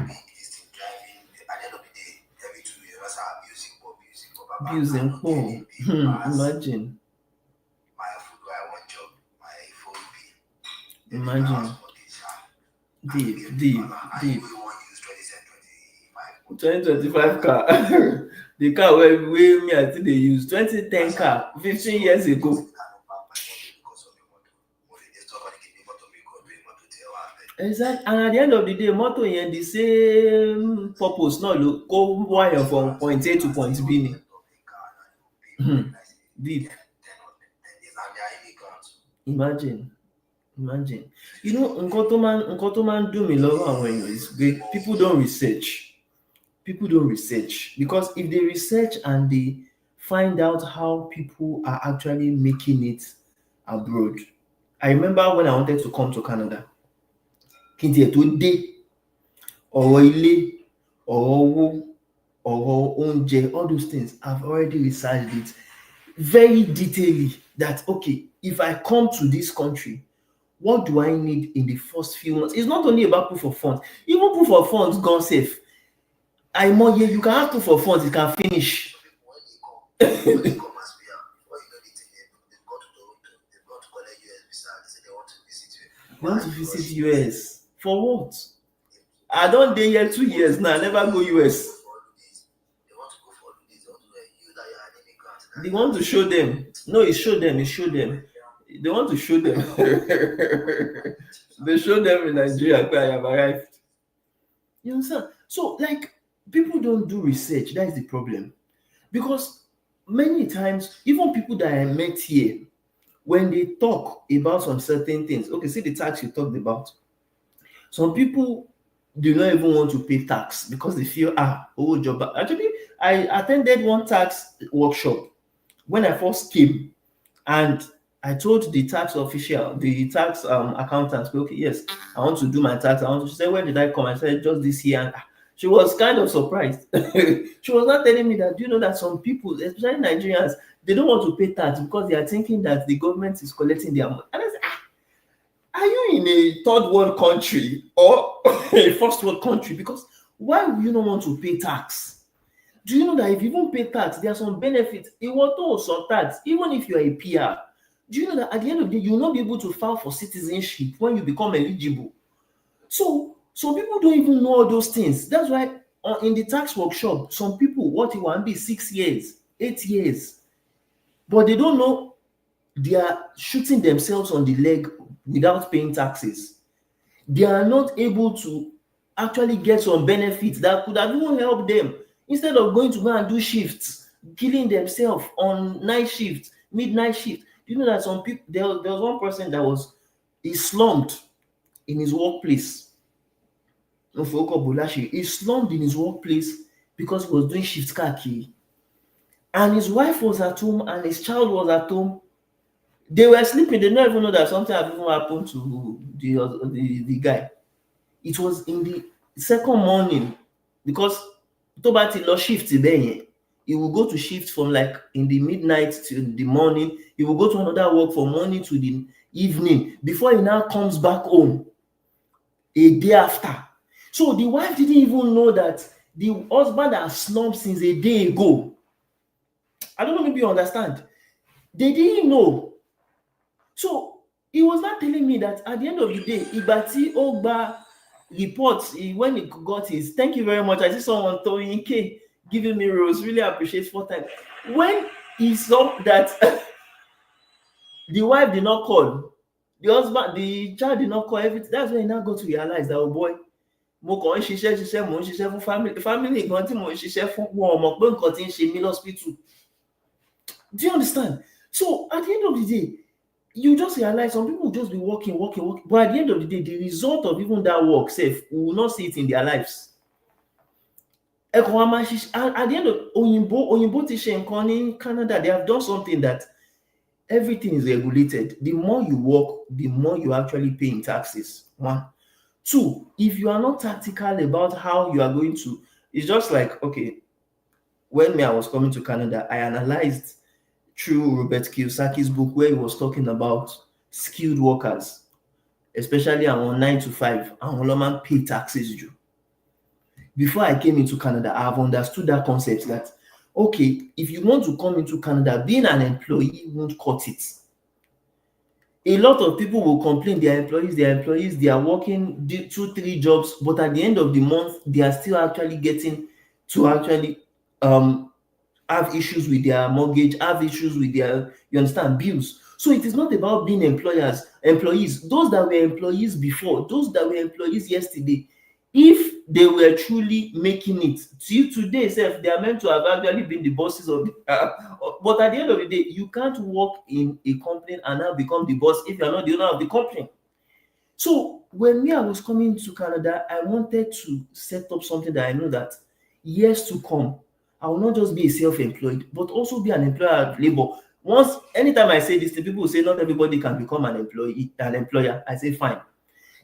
big this thing, driving. At the end of the day, every 2 years are abusing poor. Imagine. My food where I want job, my phone bill. Imagine. Deep. We want to use 2025 car. The car where me I think they use 2010 car 15 years ago. tell her that. Exactly. And at the end of the day, motto yẹn the same purpose náà ló kó wáyàn from point A to point B ni. Deep. Imagine. You know, nǹkan tó máa ń dùn mí lọ́wọ́ àwọn èèyàn is pé people don't research because if they research and they find out how people are actually making it abroad. I remember when I wanted to come to Canada, kí n tiẹ̀ tó dé, ọ̀rọ̀ ilé, ọ̀rọ̀ owó, ọ̀rọ̀ oúnjẹ, all those things, I've already researched it very detailedly that, okay, if I come to this country, what do I need in the first few months? It's not only about proof of funds. Even proof of funds gone safe. Àìmọye, you can have proof of funds, it can finish. When they come as we are, before you know the thing, they've got to Toronto, they've got to collect US visa, they say they want to visit you. You want to visit US? For what? I don't dey here 2 years now, I never go US. They want to go for holidays, you that you're an immigrant. They want to show them. No, it's show them. They want to show them. They show them in Nigeria where I have arrived. You understand? So, like, people don't do research. That is the problem. Because many times, even people that I met here, when they talk about some certain things, okay, see the tax you talked about. Some people do not even want to pay tax because they feel, job. Actually, I attended one tax workshop when I first came, and I told the tax official, the tax accountant, okay, yes, I want to do my tax. She said, where did I come? I said, just this year. And she was kind of surprised. She was not telling me that, you know, that some people, especially Nigerians, they don't want to pay tax because they are thinking that the government is collecting their money. And I said, are you in a third world country or a first world country? Because why would you not want to pay tax? Do you know that if you even pay tax, there are some benefits? Ìwọ tó san tax, even if you are a PR, do you know that at the end of the day, you will not be able to file for citizenship when you become eligible? So some people don't even know all those things. That's why in the tax workshop, some people, what you want be 6 years, 8 years, but they don't know they are shooting themselves on the leg without paying taxes. They are not able to actually get some benefits that could have even helped them instead of going to go and do shifts, killing themselves on night shifts, midnight shift. You know that some people, there was one person that he slumped in his workplace. He slumped in his workplace because he was doing shift khaki. And his wife was at home and his child was at home. They were sleeping. They don't even know that something had even happened to the guy. It was in the second morning because tó bá ti lọ shift bẹ́ẹ̀ yẹn, he will go to shift from like in the midnight to the morning. He will go to another work from morning to the evening before he now comes back home a day after. So the wife didn't even know that the husband had slumped since a day ago. I don't know if you understand. They didn't know. So he was not telling me that at the end of the day, ìgbà tí ó gba reports, when he got his, thank you very much. I see someone throwing K giving me rose. Really appreciate 4 times. When he saw that the wife did not call, the husband, the child did not call, everything. That's when he now got to realize that, oh boy, mo kàn ń ṣiṣẹ́, mo ń ṣiṣẹ́ fún family gan tí mo ń ṣiṣẹ́ fún wọn ò mọ̀ pé nǹkan tí ń ṣe mí lọ́spítù. Do you understand? So at the end of the day, you just realize some people will just be working, but at the end of the day, the result of even that work safe, we will not see it in their lives. At the end of òyìnbó ti ṣe nǹkan ní Canada, they have done something that everything is regulated. The more you work, the more you actually pay in taxes. 1. 2, if you are not tactical about how you are going to, it's just like, okay, when I was coming to Canada, I analyzed through Robert Kiyosaki's book where he was talking about skilled workers, especially on 9 to 5, and women pay taxes due. Before I came into Canada, I have understood that concept that, okay, if you want to come into Canada, being an employee won't cut it. A lot of people will complain they are employees, they are working 2-3 jobs, but at the end of the month, they are still actually getting to actually have issues with their mortgage, have issues with their, you understand, bills. So it is not about being employees. Those that were employees before, those that were employees yesterday, if they were truly making it till today sef, they are meant to have actually been the bosses of the but at the end of the day, you can't work in a company and now become the boss if you are not the owner of the company. So when me I was coming to Canada, I wanted to set up something that I know that years to come, I will not just be a self-employed, but also be an employer of labor. Once, anytime I say this, the people will say not everybody can become an employee, an employer. I say fine.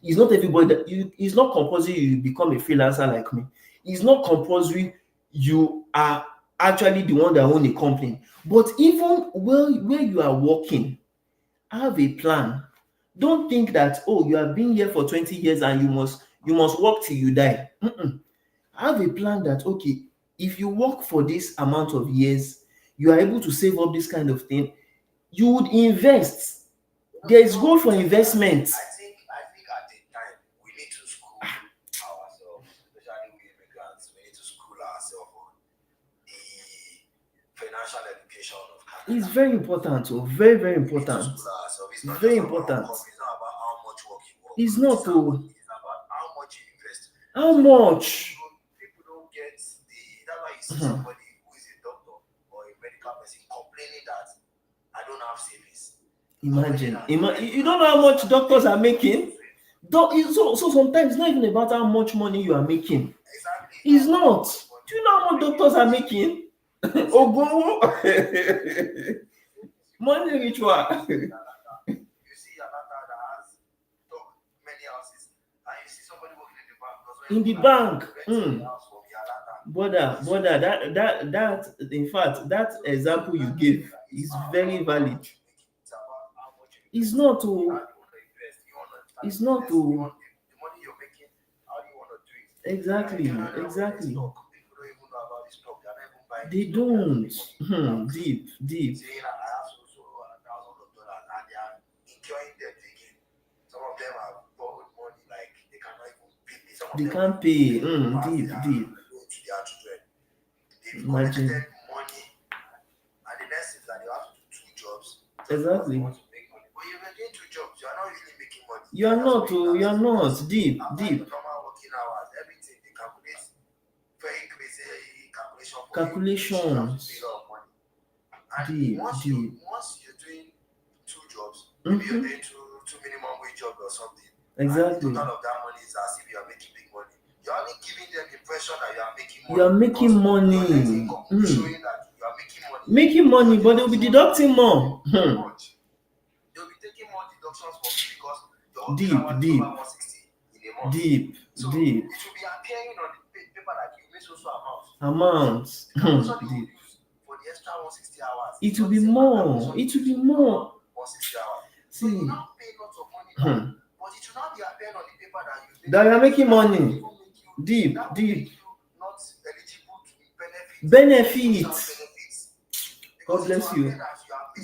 It's not everybody that you. It's not compulsory you become a freelancer like me. It's not compulsory you are actually the one that own a company. But even where you are working, have a plan. Don't think that oh you have been here for 20 years and you must work till you die. Have a plan that okay, if you work for this amount of years, you are able to save up this kind of thing, you would invest. There is goal for investment. I think at the time we need to school ourselves, especially we immigrants. We need to school ourselves on the financial education of Canada. It's very important. Oh, very, very We need to important. school ourselves. It's not Very just about important. income. It's not about how much work you work. It's not It's about how much you invest. how So much. people don't get the. That's why you see Mhm. somebody who is a doctor or a medical person complaining that I don't have savings. Imagine. You don't know how much doctors are making. So sometimes it's not even about how much money you are making. Exactly. It's not. Do you know how much doctors are making? Ogo. Money ritual. You see a Alata that has many houses, and you see somebody working in the bank. In the bank. Renting a house from the Alata. Brother, that in fact, that example you gave is very valid. It's about how much you It's invest. not How to. do you want to invest? You want to start It's business. not to. The money you're making. How do you want to do it? Exactly. Canada, Exactly. stock. People don't even know about the stock. They're not even buying They the stock. They're don't. taking it out. Deep. Saying I have so thousands of dollars, and they are incurring debt again. Some of them have borrowed money like they cannot even pay. Some of They them can't pay. pass Deep. loan to their children. They've Imagine. collected money, and the next is that they have to do two jobs. Exactly. They want to make money. But you're doing two jobs, you are not really making money. You are not. Oh, you are not. Deep. After your normal working hours, everything they calculate very crazy calculation for Calculations. You have to pay a lot of money. And once you're doing two jobs, maybe you're doing two minimum wage jobs or something. Exactly. And the total of that money is as if you are making big money. You're only giving them the impression that you are making money. You are making money. Your net income will be showing that you are making money. Making money, but they'll be deducting more. They'll be taking more deductions from you because your working hours is over 160 in a month. So it will be appearing on the paper that you made so amount. The calculation they will use for the extra 160 hours. It will be more. 160 hours. So you now pay lots of money back, but it will not be appearing on the paper that you are making money. Deep. Not eligible to benefits. God bless you.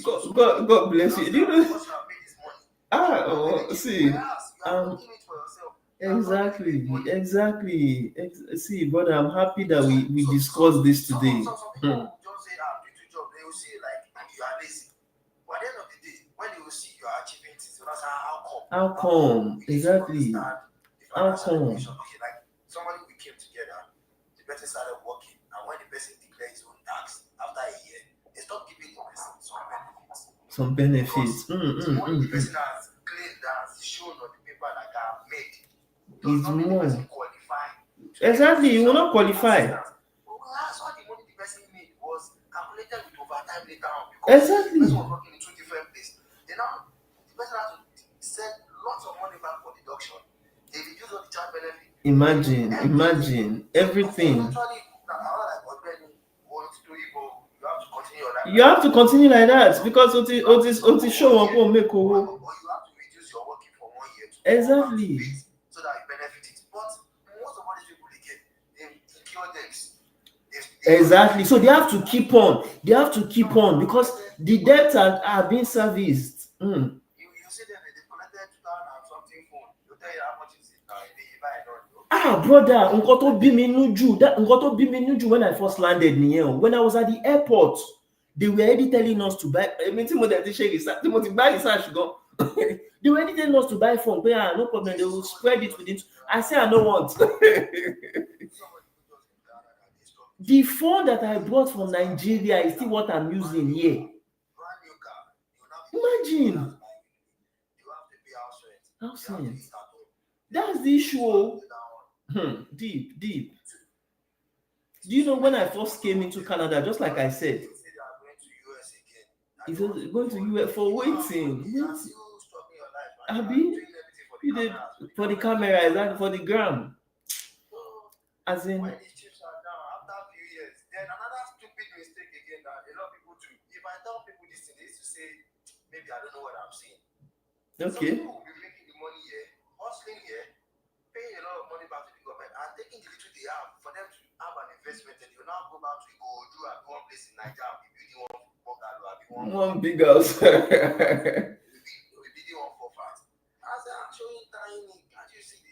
God bless you. Do you know? See. Exactly. See, brother, I'm happy that we discussed this today. Some people just say, do two jobs. They will say like you are lazy. But at the end of the day, when they will see you are achieving things, they will say, how come? Exactly. How come? Okay, like somebody we came together, the person started working, and when the person declared his own tax after a year, they stopped giving the person some benefits. The money the person has claimed, that has shown on the paper that I have made, does not make the person qualify. Exactly, you will not qualify. That's what the money the person made was calculated with overtime later on, because exactly. The person was working in two different places. The person has to send lots of money back for deduction. They reduce all the child benefit. Imagine everything. You have to continue like that because Oti show up will make over. Or you have to reduce your working for 1 year to exactly. So that you benefit it. But most of all these people they secure debts. Exactly. So they have to keep on. Because the debts are being serviced. You see them, they collected 2,000 and something phone. They'll tell you how much is it now. They buy it. Brother, nǹkan tó bí mi nú jù when I first landed nìyẹn o. When I was at the airport, They were already telling us to buy. I mean, Timothy ti ṣe research. Timothy buy research gan. They were already telling us to buy phone. Pé no problem. They will spread it within. I say I no want. The phone that I brought from Nigeria is still what I'm using here. Imagine. House rent. That's the issue. Oh. Deep, deep. Do you know when I first came into Canada, just like I said, it was going to US for waiting. Abi, you did for the camera, exactly for the gram. As in, When these chips are down after a few years, then another stupid mistake again that a lot of people do. If I tell people this thing, they used to say, maybe I don't know what I'm saying. okay. Some people will be making the money here, hustling here, paying a lot of money back to the government, and taking the little they have for them to have an investment, and they will now go back to go do at one place in Nigeria, be building one One big house. be building one for fat. As I'm showing tiny, can't you see the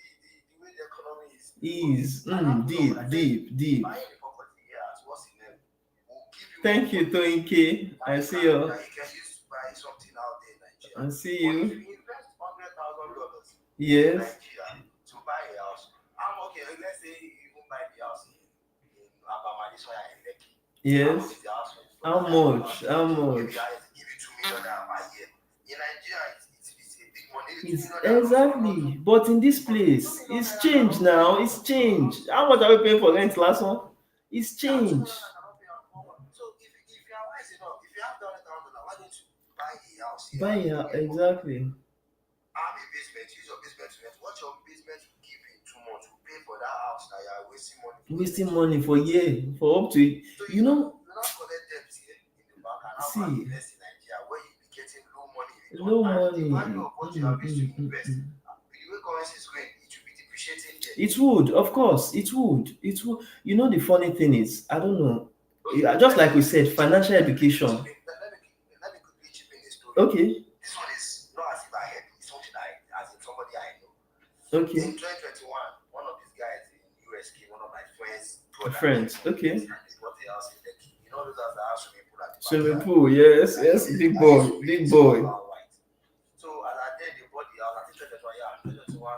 way the economy is? Deep. Buying the property here at what's in them will give you. Thank you, Toinke. I see you. You can use to buy something out there in Nigeria. I see But if you. you invest $100,000 Yes. in Nigeria to buy a house, I'm okay. Let's say you even buy the house in Alabama, this one in Lekki. Yes. How much is the house? How much? How much? Give you $2 million per year. In Nigeria, it's a big money. It's exactly. But in this place, it's changed now. It's changed. How much are we paying for rent last one? It's changed. So if you are wise enough, if you have $100,000, why don't you buy a house here? Buy a exactly. Have a basement, use your basement rent. What your basement will give in 2 months will pay for that house that you are wasting money for. Wasting money for year, for up to So you know. You not collect debt here in the bank and See. have invest in Nigeria where you be getting low money. Low money. The value of what you have used to invest. The way currency is going, it will be depreciating here. It would, of course, it would. It would. You know, the funny thing is, I don't know. Just like we said, financial education. Let me quickly chip in a story. Okay. This one is not as if I heard, it's something as in somebody I know. Okay. In 2021, one of these guys in US came, one of my friends. Okay. And they bought the house in Lekki. You know those houses that have swimming pool at the back. Swimming pool, yes, big boy. So as I did, they bought the house. I think 2021,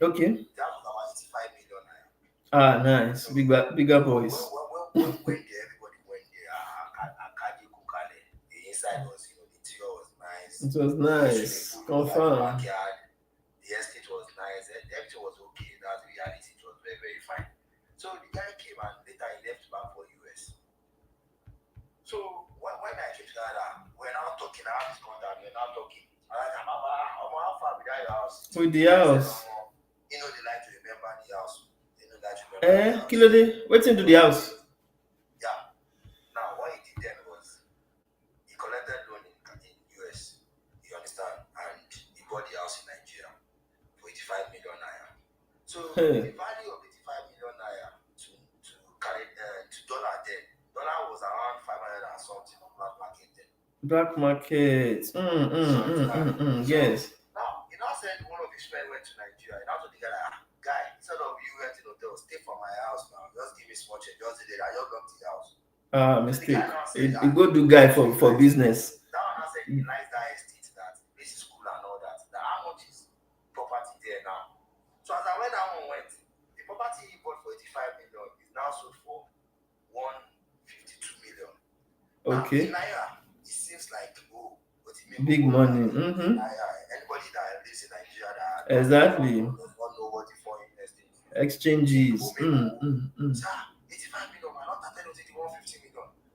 okay. That was about 85 million naira. Ah, nice. Bigger boys. When there, everybody went there. Akaji Kukale. The inside was, the interior was nice. It was nice. Confirm. The estate was nice. Everything was okay. That's the reality. It was very, very fine. So the guy came and later he left back for US. So when I came to Canada, we're now talking. I have this contact. We're now talking. I'm how far with that house? With the house. They like to remember the house. They know that you remember the house. Kilo de, wait into the house. Yeah. Now what he did then was he collected loan in US. You understand? And he bought the house in Nigeria for 85 million naira. So the value of 85 million naira to carry to dollar then. Dollar was around 500 and something on black market then. Black market. Yes. Now he now said one of his friends went to Nigeria. Now to the guy, instead of you renting hotel, stay for my house now. Just give me small change. Just did it. I just got the house. Mistake. You go do guy for business. That one I said he likes that estate, that this is cool and all that. That how much is property there now? So as I went that one went, the property he bought for 85 million is now sold for 152 million. Okay. Now, in Naira, it seems like big money. Anybody that lives in Nigeria that exactly does not know what the foreign exchange exchanges. 85 million, man, not 150 million.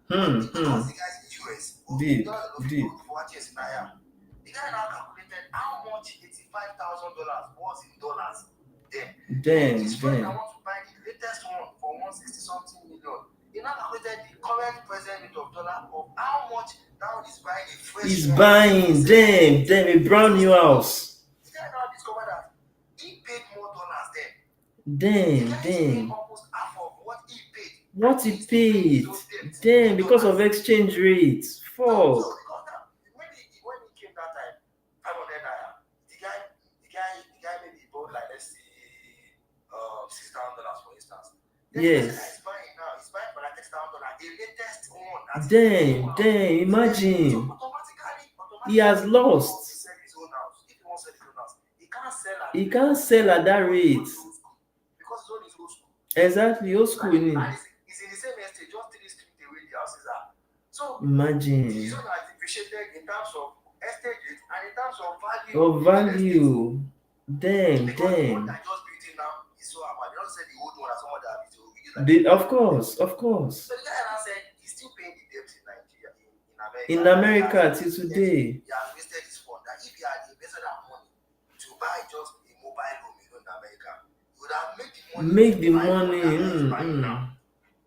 Because the guys in the US, deep. For what years in Naira, the guy now calculated how much $85,000 was in dollars then. His friend, I want to buy the latest one for 160 something million. He now calculated the current present rate of dollar of how much now he's buying a fresh He's buying damn a brand new house. The guy now discovered that he paid more dollars then. Damn. Almost half of what he paid. Damn, because of exchange rates. Fuck. So when he came that time, 500 naira, the guy maybe bought like let's say $6,000 for instance. Yes. He's buying for like $6,000. The latest one Then So imagine he has automatically, if he wants to lost. sell his own house, if he wants to sell his own house, he can't sell at He the rate can't he's selling sell at it that because his own rate. is old school. Because his own is old school. Exactly, old school. And it's in the same estate, just 3 streets away the houses are. So Imagine. his own has depreciated in terms of estate rate and in terms of value Of in real estate. value. Because the one Then. that just built it now is so amount. They don't say the old one as someone that built it will use like Of course, of course. so the guy now said he's still paying the debt in Nigeria, in America. In That America till today. he has wasted his fund. That if he had invested that money to buy just a mobile home in America, he would have made the money. Make the buy money. what that is buying now.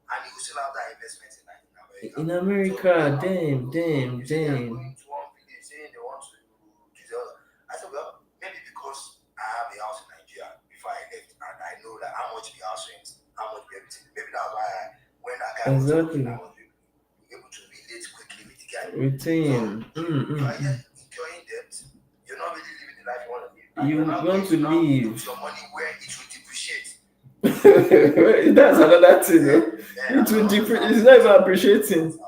And he will still have that investment in America. In America, So, damn. you say they're going to one village saying they want to do the other. I said, well, maybe because I have a house in Nigeria before I left, and I know that how much the house rents, how much everything. Maybe that's why when that guy was talking, I was able to relate quickly with the guy. Retain. So, you are here incurring debt. You're not really living the life you want to live. You You're not want to going now live. put your money where it will depreciate. That's another thing. It will it's not even appreciating.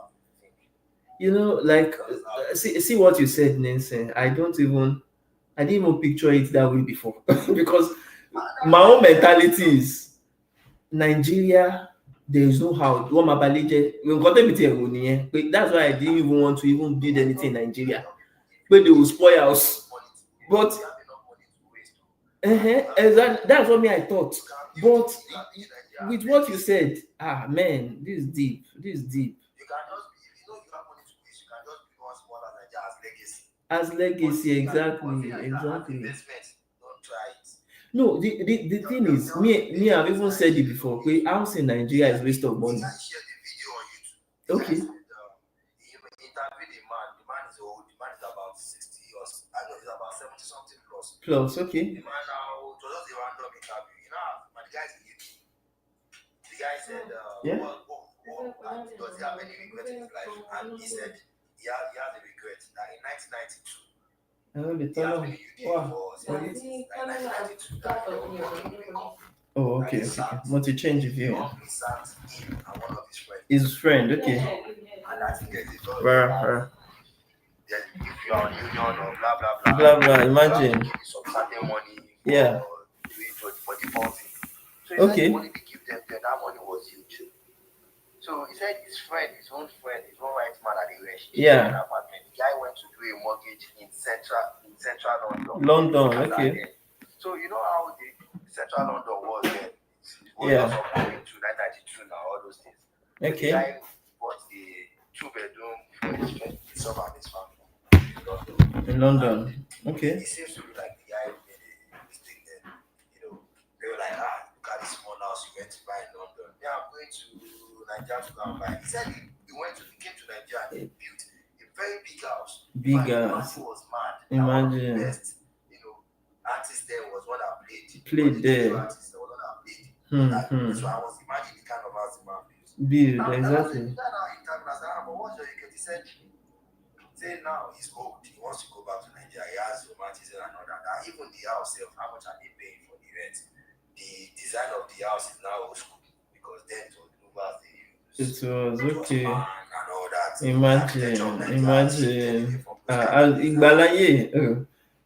You know, like see what you said, Nancy. I didn't even picture it that way before. Because my own mentality is Nigeria, there is no how. That's why I didn't even want to even build anything in Nigeria. But they will spoil us. But exactly, that's what I thought. But with what you said, man, this is deep. You can just be, you have money to waste, you can just be one smaller Nigeria as legacy. As legacy, exactly. Investment, don't try it. No, the thing is, me, I've even said it before. House in Nigeria is waste of money. I shared the video on YouTube. Okay. He interviewed the man. The man is old. The man is about 60 or I know he's about 70 something plus. Okay. The man now, it was just a random interview. You know, the guy is the guy said, does he have any regret in his life? And he said he has a regret that in 1992. He has been in UK for since 1992. Oh, okay. Want to change the view? He sat him and one of his friends. His friend, okay. And I think there's a lot Rara. if you are on union or blah blah blah. Blah blah. Imagine. Give some certain money for defaulting. So he said the money they give them, that money was huge. So he said his own right man at the rest. Yeah. Apartment. The guy went to do a mortgage in central London. London, okay. So you know how the central London was then. It was Yeah. also coming to 1992 now, all those things. Okay. The guy bought a 2-bedroom for himself and his family in London. Okay. It seems to be like the guy made a mistake then. They were like, look at this small house you went to buy in London. Yeah, I'm going to Nigeria to go and buy. He said he came to Nigeria and he built a very big house. Big house. He was mad. Imagine. The best, artist there was one that played there. Artist there was one that played. So I was imagining the kind of house the man build. Exactly. He said, now he's old. He wants to go back to Nigeria. He has romanticism and all that. Even the house, how much are they paying for the rent? The design of the house is now old school because then to over the it was okay. And all that. Imagine.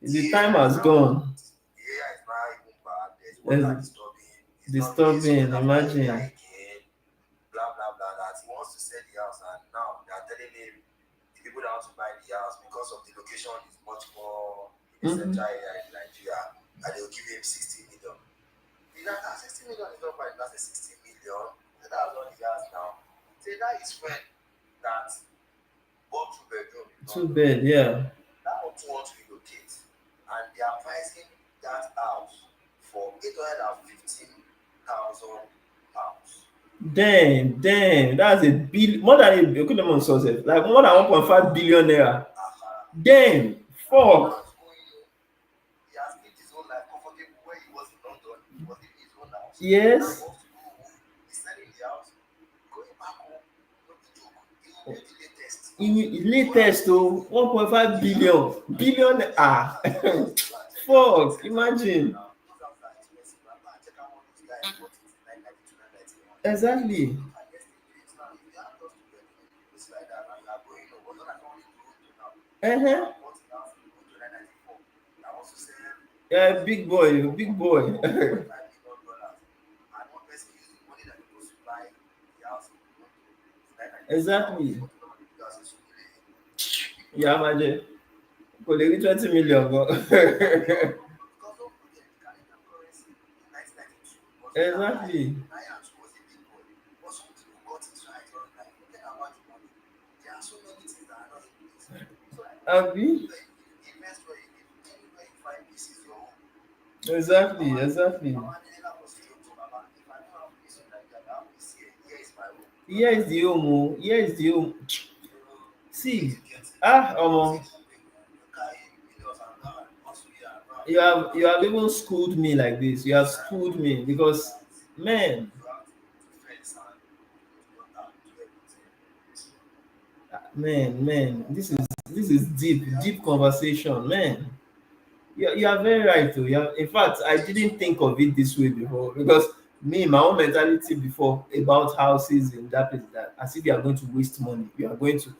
The time has gone. Yeah, it's not even bad. There's water disturbing. Imagine. Blah blah blah. That he wants to sell the house, and now they are telling him the people that want to buy the house because of the location is much more in the central area in Nigeria, and they will give him 60 million. 60 million is not bad. That's a 60 million. That's all he has now. Say that is when that bought 2-bedroom. 2-bed, yeah. That one wants to relocate, and they are pricing that house for 815,000 pounds. Damn, that's more than like more than 1.5 billion naira. Damn, fuck. He has lived his own life comfortable where he was in London. He was living his own house. Yes. He's selling the house, going back home, not the joke. He will be the latest. 1.5 billion. Fuck, imagine. Exactly. Uh-huh. I bought a house in July 94. I want to sell Yeah, something big boy, big for boy. $1.5 million. And one person used the money that he was to buy the house in July 94. So that was Exactly. before the law of the house in Sumile. Big Yeah, money. imagine. Kò lè rí 20 million gan. Because don't forget, the Canadian currency in 1992 was not that high. Exactly. Naira too was a big boy. But some people got it right. They was like, forget about the money. There are so many things that are not in place. So Abi? if you invest where you live, anywhere you find peace is your home. Exactly, exactly. Baba Adela was saying to Baba, if I don't have peace in Nigeria, I have peace here. Here is my home. Here is the home. Oh. Here is the home. So you need See, to get it. Don't Omo, take people carry millions and go and hustle here and go and you build have house you for have you. even schooled me like this. You have schooled Exactly. me So because, that man, you have to fence and put water, do everything. man, this is deep, We have deep to conversation, man. You are very right too. In fact, I didn't think of it this way before because me, my own mentality before about houses in that place that as if you are going to waste money. You are going to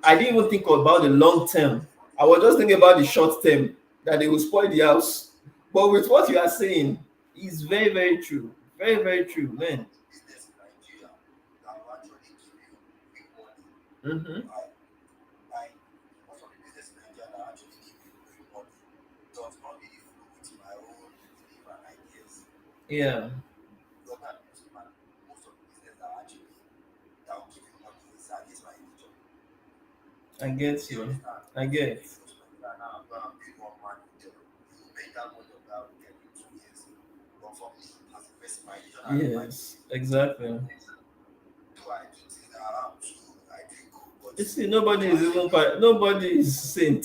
I didn't even think about the long term. I was just thinking about the short term that they will spoil the house. But with what you are saying, it's very, very true. Very, very true, man. business in Nigeria that will actually give you quick money. Mm-hmm. Like, like most of the business in Nigeria that actually give you quick money does not really flow with my own belief and ideas. Yeah, Because I'm a Muslim and most of the business that will give you money is against my religion. I get Do you you. understand? I If you get. if you go to Nigeria now and go and build one man hotel, you will make that money of that hotel in 2 years. But for me, as a person, my religion and my Yes, belief, exactly. though I do things that are true, I do it good, but You see, to nobody is even actually nobody is saint.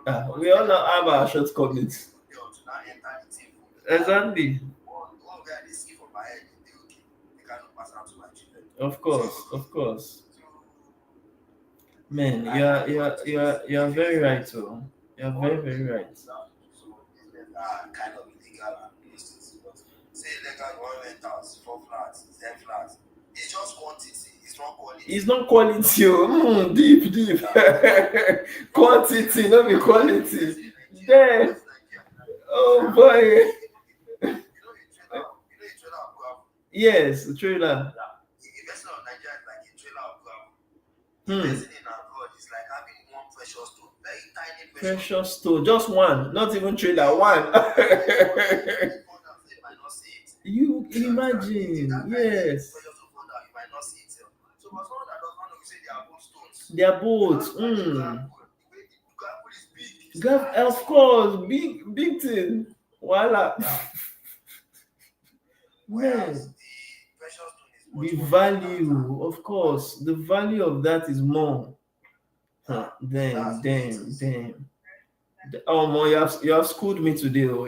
We nobody all make am have big, our you shortcomings. build hotel to now enter the thing fully. Exactly. But the one where they see for my head, they dey okay. They cannot pass am to my children. Of So course, of course. so Man, I know what it is. you are If you very even right, oh. You are all very, the very people right. you have to do some of the business that are kind of illegal and those things. But say legal you want rent house, 4 flats, 10 flats. It's just quantity, it's not quality. It's not quality, oh. Deep, deep. Quantity, not be Invest quality. in Nigeria, There. invest in Nigeria. Oh Now boy. you know a trailer of gravel. Yes, trailer. Yeah. Investing on Nigeria is like a trailer of gravel. Hmm. Investing in abroad is like having one precious stone, very tiny precious stone. Precious stone. Just one. Not even trailer. Yes, One. that is one that if fall down, say you might not see it. You You understand? If imagine. that tiny Yes. precious stone fall down, you might not see it. So for someone that does not know, you say they are gold stones. They are You both. now look at the gravel, the way the gravel is big. You say, Of this one. course, big thing. Voila. Yeah. Man, Whereas the precious stone is the much more important value, of course, the value of that is more. Huh, So that's damn, the way it damn, is. damn. Oh man, you have schooled me today. Oh,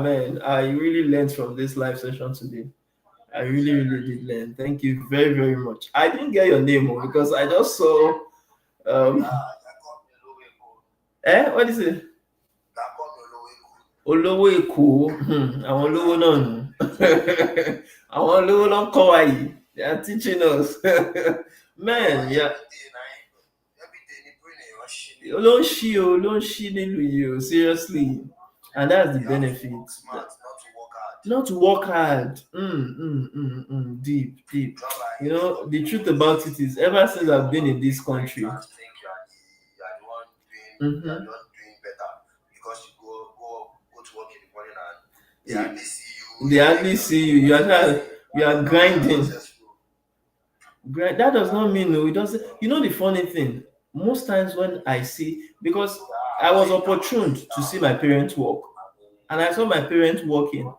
man, I really learned from this live session today. I really, really did learn. Thank you very, very much. I didn't get your name oh, because I just saw That called me Loweko. what is it? That called me Loweko. Olówó Èkó, àwọn olówó náà nù. Àwọn olówó ló ń kọ́ wa yìí. They are teaching us. Man, yeah. Every day the brain is rushing. Ló ń ṣí nílùú yìí o, seriously. And that's the You have to benefit. work smart, not to work hard. Not to work hard. Deep, deep. You know, the truth about it is, ever since I've been in this country, You think you are the one mm-hmm. doing better because you go to work in the morning and they hardly see you. They hardly see you. You are grinding. That does not mean no. It doesn't. You know the funny thing. Most times when I see, because I was opportuned to see my parents work, and I saw my parents working,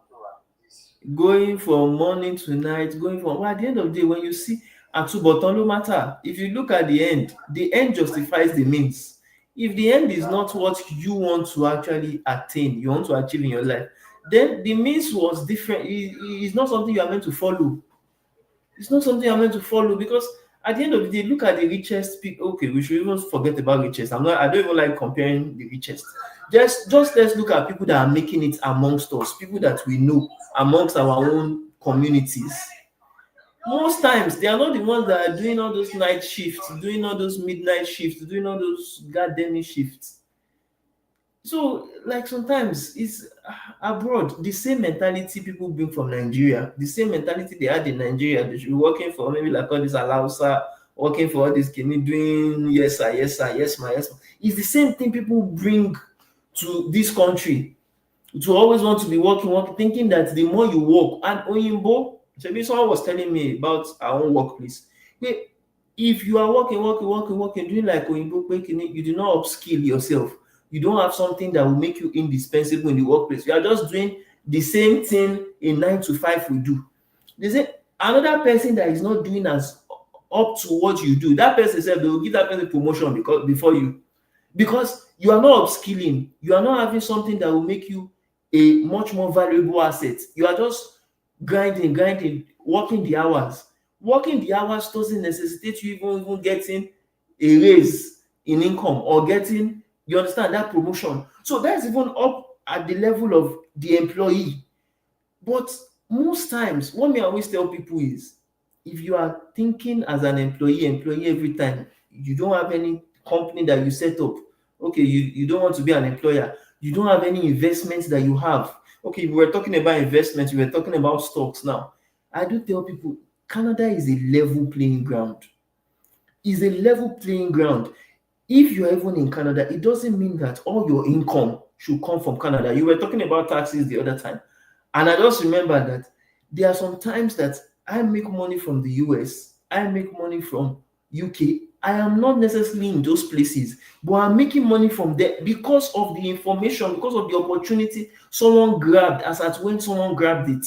going from morning to night, going from. Well, at the end of the day, when you see àtúbọ̀tán ló matter. If you look at the end justifies the means. If the end is not what you want to actually attain, you want to achieve in your life, then the means was different. It's not something you are meant to follow. It's not something I'm meant to follow because at the end of the day, look at the richest people. Okay, we should even forget about richest. I don't even like comparing the richest. Just let's look at people that are making it amongst us, people that we know amongst our own communities. Most times they are not the ones that are doing all those night shifts, doing all those midnight shifts, doing all those goddamn shifts. So, like sometimes it's abroad, the same mentality people bring from Nigeria, the same mentality they had in Nigeria. They should be working for maybe like all this Alausa, working for all this Kini, doing yes sir, yes sir, yes ma, yes ma. It's the same thing people bring to this country, to always want to be working, thinking that the more you work, and Oyinbo, maybe someone was telling me about our own workplace. Wait, if you are working, doing like Oyinbo, you do not upskill yourself. You don't have something that will make you indispensable in the workplace. You are just doing the same thing a 9 to 5 will do. They say another person that is not doing as up to what you do, that person said they will give that person promotion because before you, because you are not upskilling, you are not having something that will make you a much more valuable asset. You are just grinding, working the hours. Working the hours doesn't necessitate you even getting a raise in income or getting, you understand, that promotion. So that's even up at the level of the employee. But most times, what me always tell people is, if you are thinking as an employee every time, you don't have any company that you set up. Okay, you don't want to be an employer. You don't have any investments that you have. Okay, we were talking about investments, we were talking about stocks now. I do tell people Canada is a level playing ground. Is a level playing ground. If you're even in Canada, it doesn't mean that all your income should come from Canada. You were talking about taxes the other time. And I just remember that there are some times that I make money from the US, I make money from UK. I am not necessarily in those places, but I'm making money from there because of the information, because of the opportunity someone grabbed as at when someone grabbed it.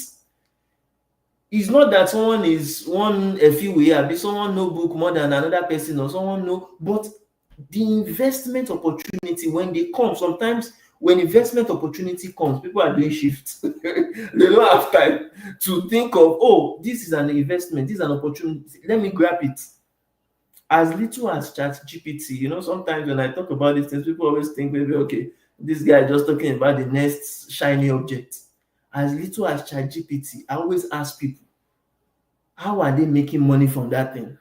It's not that someone is one a few year, be someone know book more than another person or someone know, but the investment opportunity when they come, sometimes when investment opportunity comes, people are doing shifts. They don't have time to think of, oh, this is an investment, this is an opportunity, let me grab it. As little as chat GPT, sometimes when I talk about these things, people always think maybe, okay, this guy just talking about the next shiny object. As little as chat GPT, I always ask people, how are they making money from that thing?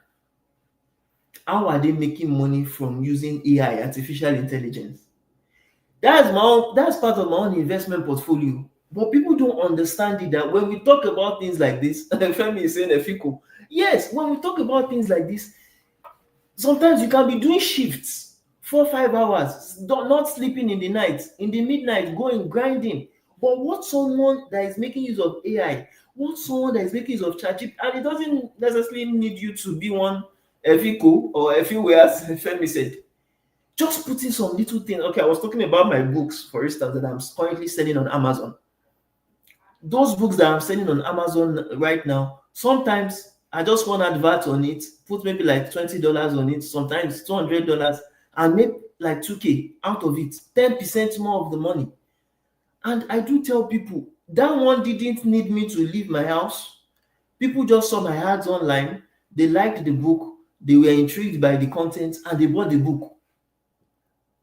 How are they making money from using AI, artificial intelligence? That's part of my own investment portfolio. But people don't understand it that when we talk about things like this, Femi is saying Efiko. Yes, when we talk about things like this, sometimes you can be doing shifts 4 5 hours, not sleeping in the night, in the midnight, going grinding. But what someone that is making use of AI, what someone that is making use of ChatGPT, and it doesn't necessarily need you to be one Efiko or Efiwe, as Femi said. Just putting some little thing. Okay, I was talking about my books, for instance, that I'm currently selling on Amazon. Those books that I'm selling on Amazon right now, sometimes I just want advert on it, put maybe like $20 on it, sometimes $200, and make like 2K out of it, 10% more of the money. And I do tell people that one didn't need me to leave my house. People just saw my ads online, they liked the book, they were intrigued by the content, and they bought the book.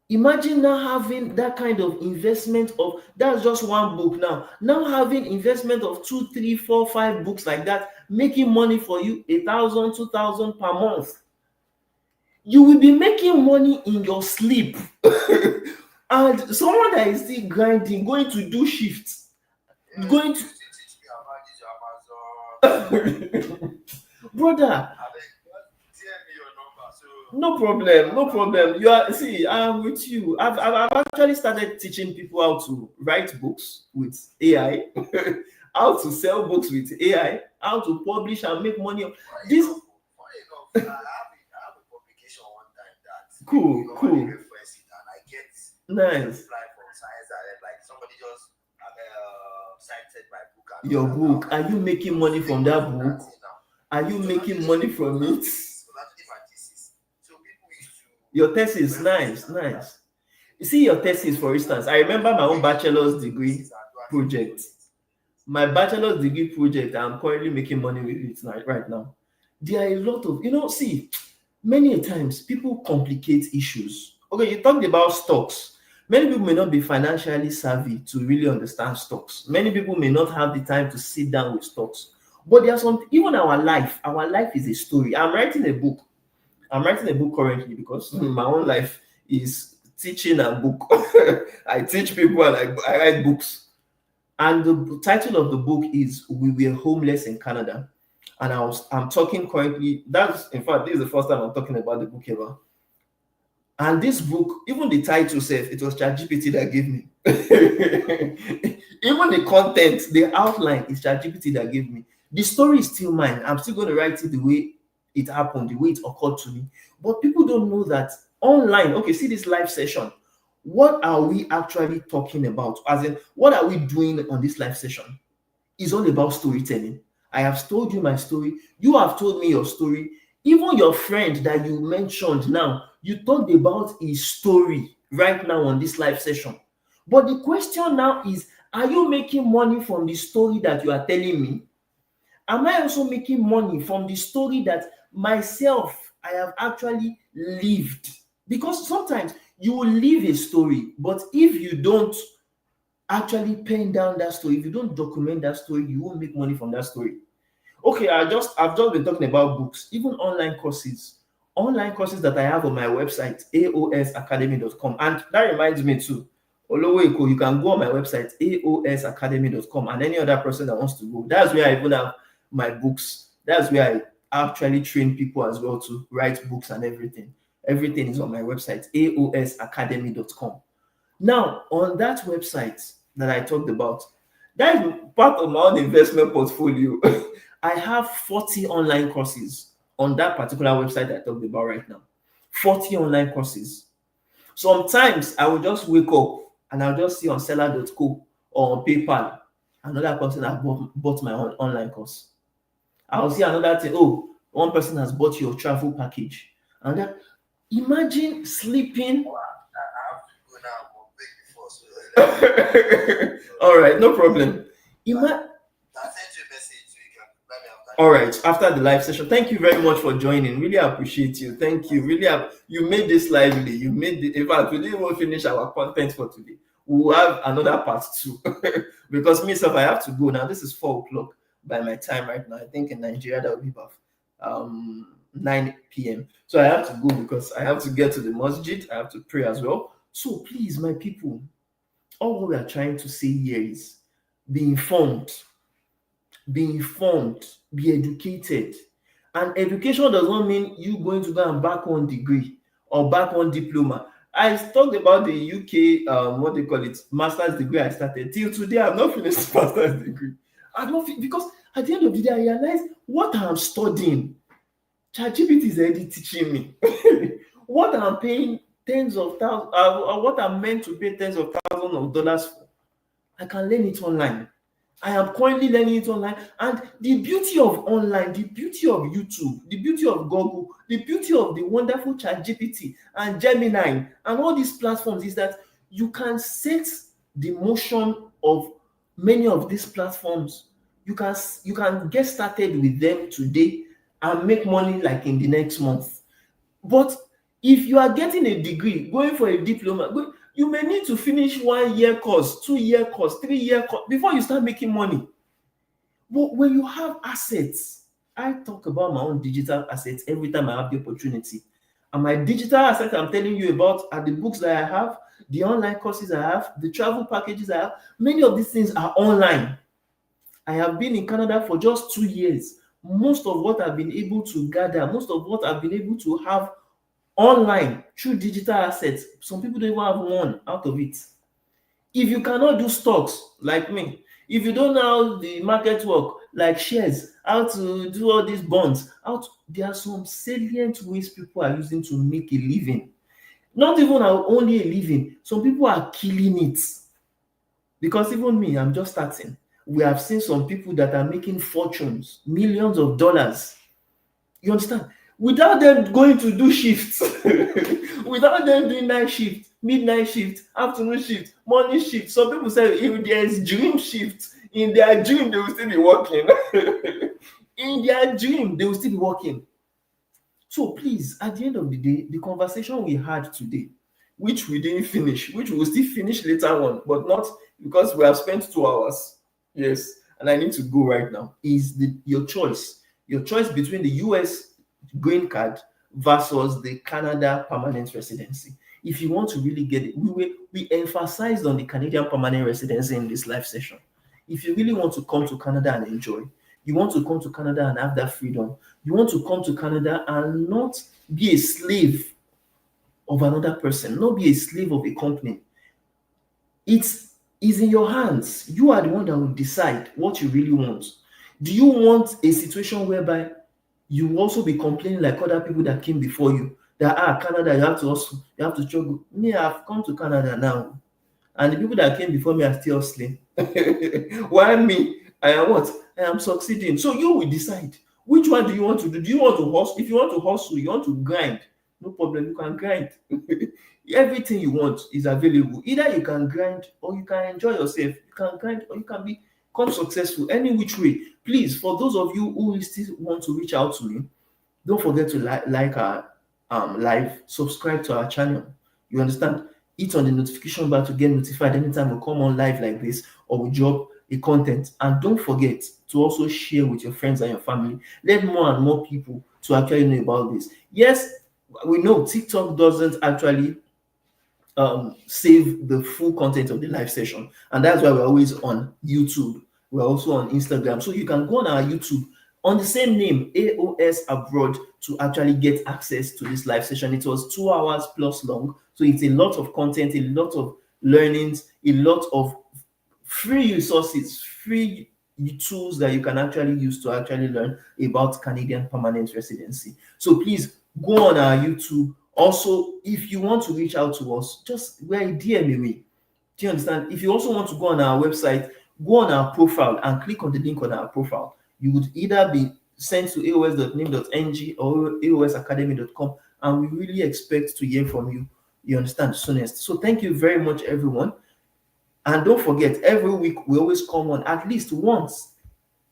Imagine now having that kind of investment of, that's just one book now. Now having investment of 2 3 4 5 books like that, making money for you 1,000 2,000 per month. You will be making money in your sleep. And someone that is still grinding, going to do shifts, going to Teach me about this Amazon. brother. Tell me your number. So No problem, no problem. You are, see, I'm with you. I've actually started teaching people how to write books with AI, how to sell books with AI, how to publish and make money. This funny enough, I have a publication one time that cool, normally cool, reference it, and I get nice. reply from Science Direct, like somebody just cited my book and Your all that. book, Now, are you making so money make from money that from book? that thing now. Are you It was making actually money it from was it? actually my thesis. So people used to Your thesis, reference nice, it and all nice. that. You see your thesis, for instance. I remember my own bachelor's degree project. My bachelor's degree project, I'm currently making money with it right now. There are a lot of, see, many a times people complicate issues. Okay, you talked about stocks. Many people may not be financially savvy to really understand stocks. Many people may not have the time to sit down with stocks. But there are some, even our life is a story. I'm writing a book currently because my own life is teaching and book. I teach people and I write books. And the title of the book is We Were Homeless in Canada. And I'm talking currently, that's in fact, this is the first time I'm talking about the book ever. And this book, even the title says it was ChatGPT that gave me. Even the content, the outline is ChatGPT that gave me. The story is still mine. I'm still going to write it the way it happened, the way it occurred to me. But people don't know that online, okay, see this live session. What are we actually talking about? As in, what are we doing on this live session? It's all about storytelling. I have told you my story. You have told me your story. Even your friend that you mentioned now, you talked about his story right now on this live session. But the question now is, are you making money from the story that you are telling me? Am I also making money from the story that myself I have actually lived? Because sometimes you will live a story, but if you don't actually pen down that story, if you don't document that story, you won't make money from that story. Okay, I've just been talking about books, even online courses that I have on my website, aosacademy.com. And that reminds me too, Oloweko, you can go on my website, aosacademy.com, and any other person that wants to go. That's where I even have my books. That's where I actually train people as well to write books and everything. Everything is on my website, aosacademy.com. Now, on that website that I talked about, that is part of my own investment portfolio. I have 40 online courses on that particular website that I talked about right now. 40 online courses. Sometimes I will just wake up and I'll just see on seller.co or on PayPal another person has bought my online course. I'll see another thing. Oh, one person has bought your travel package. And that, imagine sleeping. Wow, I have to go now. I'm on break before, so All right, no problem. I sent you a message so you can reply me after. All right, after the live session. Thank you very much for joining. Really appreciate you. Thank you. You made this lively. In fact, we didn't even finish our content for today. We'll have another part two. Because myself, I have to go now. This is 4 o'clock by my time right now. I think in Nigeria that will be about 9 p.m. So I have to go because I have to get to the masjid. I have to pray as well. So please, my people, all we are trying to say here is be informed, be educated. And education does not mean you going to go and back one degree or back one diploma. I talked about the UK, what they call it, master's degree I started. Till today, I've not finished master's degree. Because at the end of the day, I realized what I'm studying, ChatGPT is already teaching me. What I'm paying tens of thousands, what I'm meant to pay tens of thousands of dollars for, I can learn it online. I am currently learning it online. And the beauty of online, the beauty of YouTube, the beauty of Google, the beauty of the wonderful ChatGPT and Gemini and all these platforms is that you can set the motion of many of these platforms. You can get started with them today and make money like in the next month. But if you are getting a degree, going for a diploma, you may need to finish 1 year course, 2 year course, 3 year course before you start making money. But when you have assets, I talk about my own digital assets every time I have the opportunity. And my digital assets I'm telling you about are the books that I have, the online courses I have, the travel packages I have. Many of these things are online. I have been in Canada for just 2 years. Most of what I've been able to gather, most of what I've been able to have online through digital assets, some people don't even have one out of it. If you cannot do stocks like me, if you don't know how the market work, like shares, how to do all these bonds, there are some salient ways people are using to make a living. Not even only a living, some people are killing it. Because even me, I'm just starting. We have seen some people that are making fortunes, millions of dollars. You understand? Without them going to do shifts, without them doing night shift, midnight shift, afternoon shift, morning shift. Some people say if there's dream shift, in their dream they will still be working. In their dream, they will still be working. So please, at the end of the day, the conversation we had today, which we didn't finish, which we will still finish later on, but not because we have spent 2 hours. Yes, and I need to go right now, is your choice. Your choice between the US green card versus the Canada permanent residency. If you want to really get it, we emphasized on the Canadian permanent residency in this live session. If you really want to come to Canada and enjoy, you want to come to Canada and have that freedom, you want to come to Canada and not be a slave of another person, not be a slave of a company. It is in your hands. You are the one that will decide what you really want. Do you want a situation whereby you will also be complaining like other people that came before you? That Canada, you have to also you have to struggle. Me, I've come to Canada now, and the people that came before me are still hustling. While me, I am what? I am succeeding. So you will decide which one do you want to do. Do you want to hustle? If you want to hustle, you want to grind. No problem, you can grind. Everything you want is available. Either you can grind or you can enjoy yourself. You can grind or you can become successful any which way. Please, for those of you who still want to reach out to me, don't forget to like our live, subscribe to our channel. You understand? Hit on the notification bell to get notified anytime we come on live like this or we drop a content. And don't forget to also share with your friends and your family. Let more and more people to actually know about this. Yes, we know TikTok doesn't actually save the full content of the live session, and that's why we're always on YouTube. We're also on Instagram, so you can go on our YouTube on the same name, A.O.S Abroad, to actually get access to this live session. It was 2 hours plus long, so it's a lot of content, a lot of learnings, a lot of free resources, free tools that you can actually use to actually learn about Canadian permanent residency. So please go on our YouTube. Also, if you want to reach out to us, just we're a DM away. Do you understand? If you also want to go on our website, go on our profile and click on the link on our profile. You would either be sent to aos.nim.ng or aosacademy.com, and we really expect to hear from you. You understand? Soonest. So thank you very much, everyone. And don't forget, every week we always come on at least once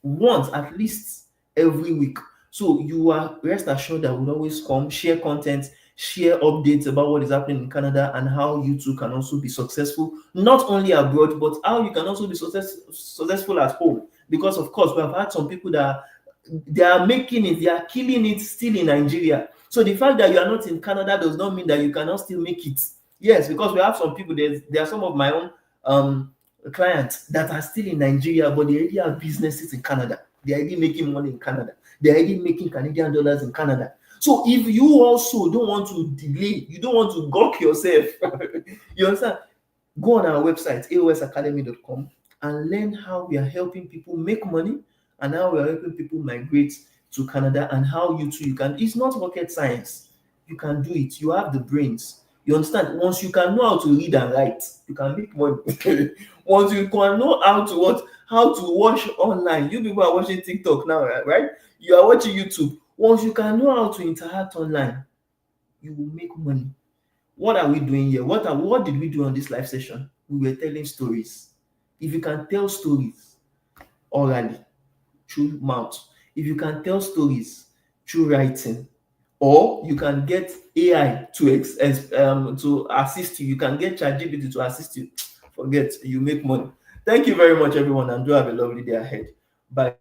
at least every week. So you are rest assured that we'll always come, share content, share updates about what is happening in Canada and how you too can also be successful, not only abroad, but how you can also be successful at home. Because of course, we have had some people that they are making it, they are killing it still in Nigeria. So the fact that you are not in Canada does not mean that you cannot still make it. Yes, because we have some people, there are some of my own clients that are still in Nigeria, but they already have businesses in Canada. They're already making money in Canada. They're already making Canadian dollars in Canada. So if you also don't want to delay, you don't want to gawk yourself, you understand? Go on our website, aosacademy.com, and learn how we are helping people make money and how we are helping people migrate to Canada and how you too you can. It's not rocket science. You can do it. You have the brains. You understand? Once you can know how to read and write, you can make money. Once you can know how to watch online, you people are watching TikTok now, right? You are watching YouTube. Once you can know how to interact online, you will make money. What are we doing here? What did we do on this live session? We were telling stories. If you can tell stories orally, through mouth, if you can tell stories through writing, or you can get AI to assist you, you can get ChatGPT to assist you. Forget, you make money. Thank you very much, everyone, and do have a lovely day ahead. Bye.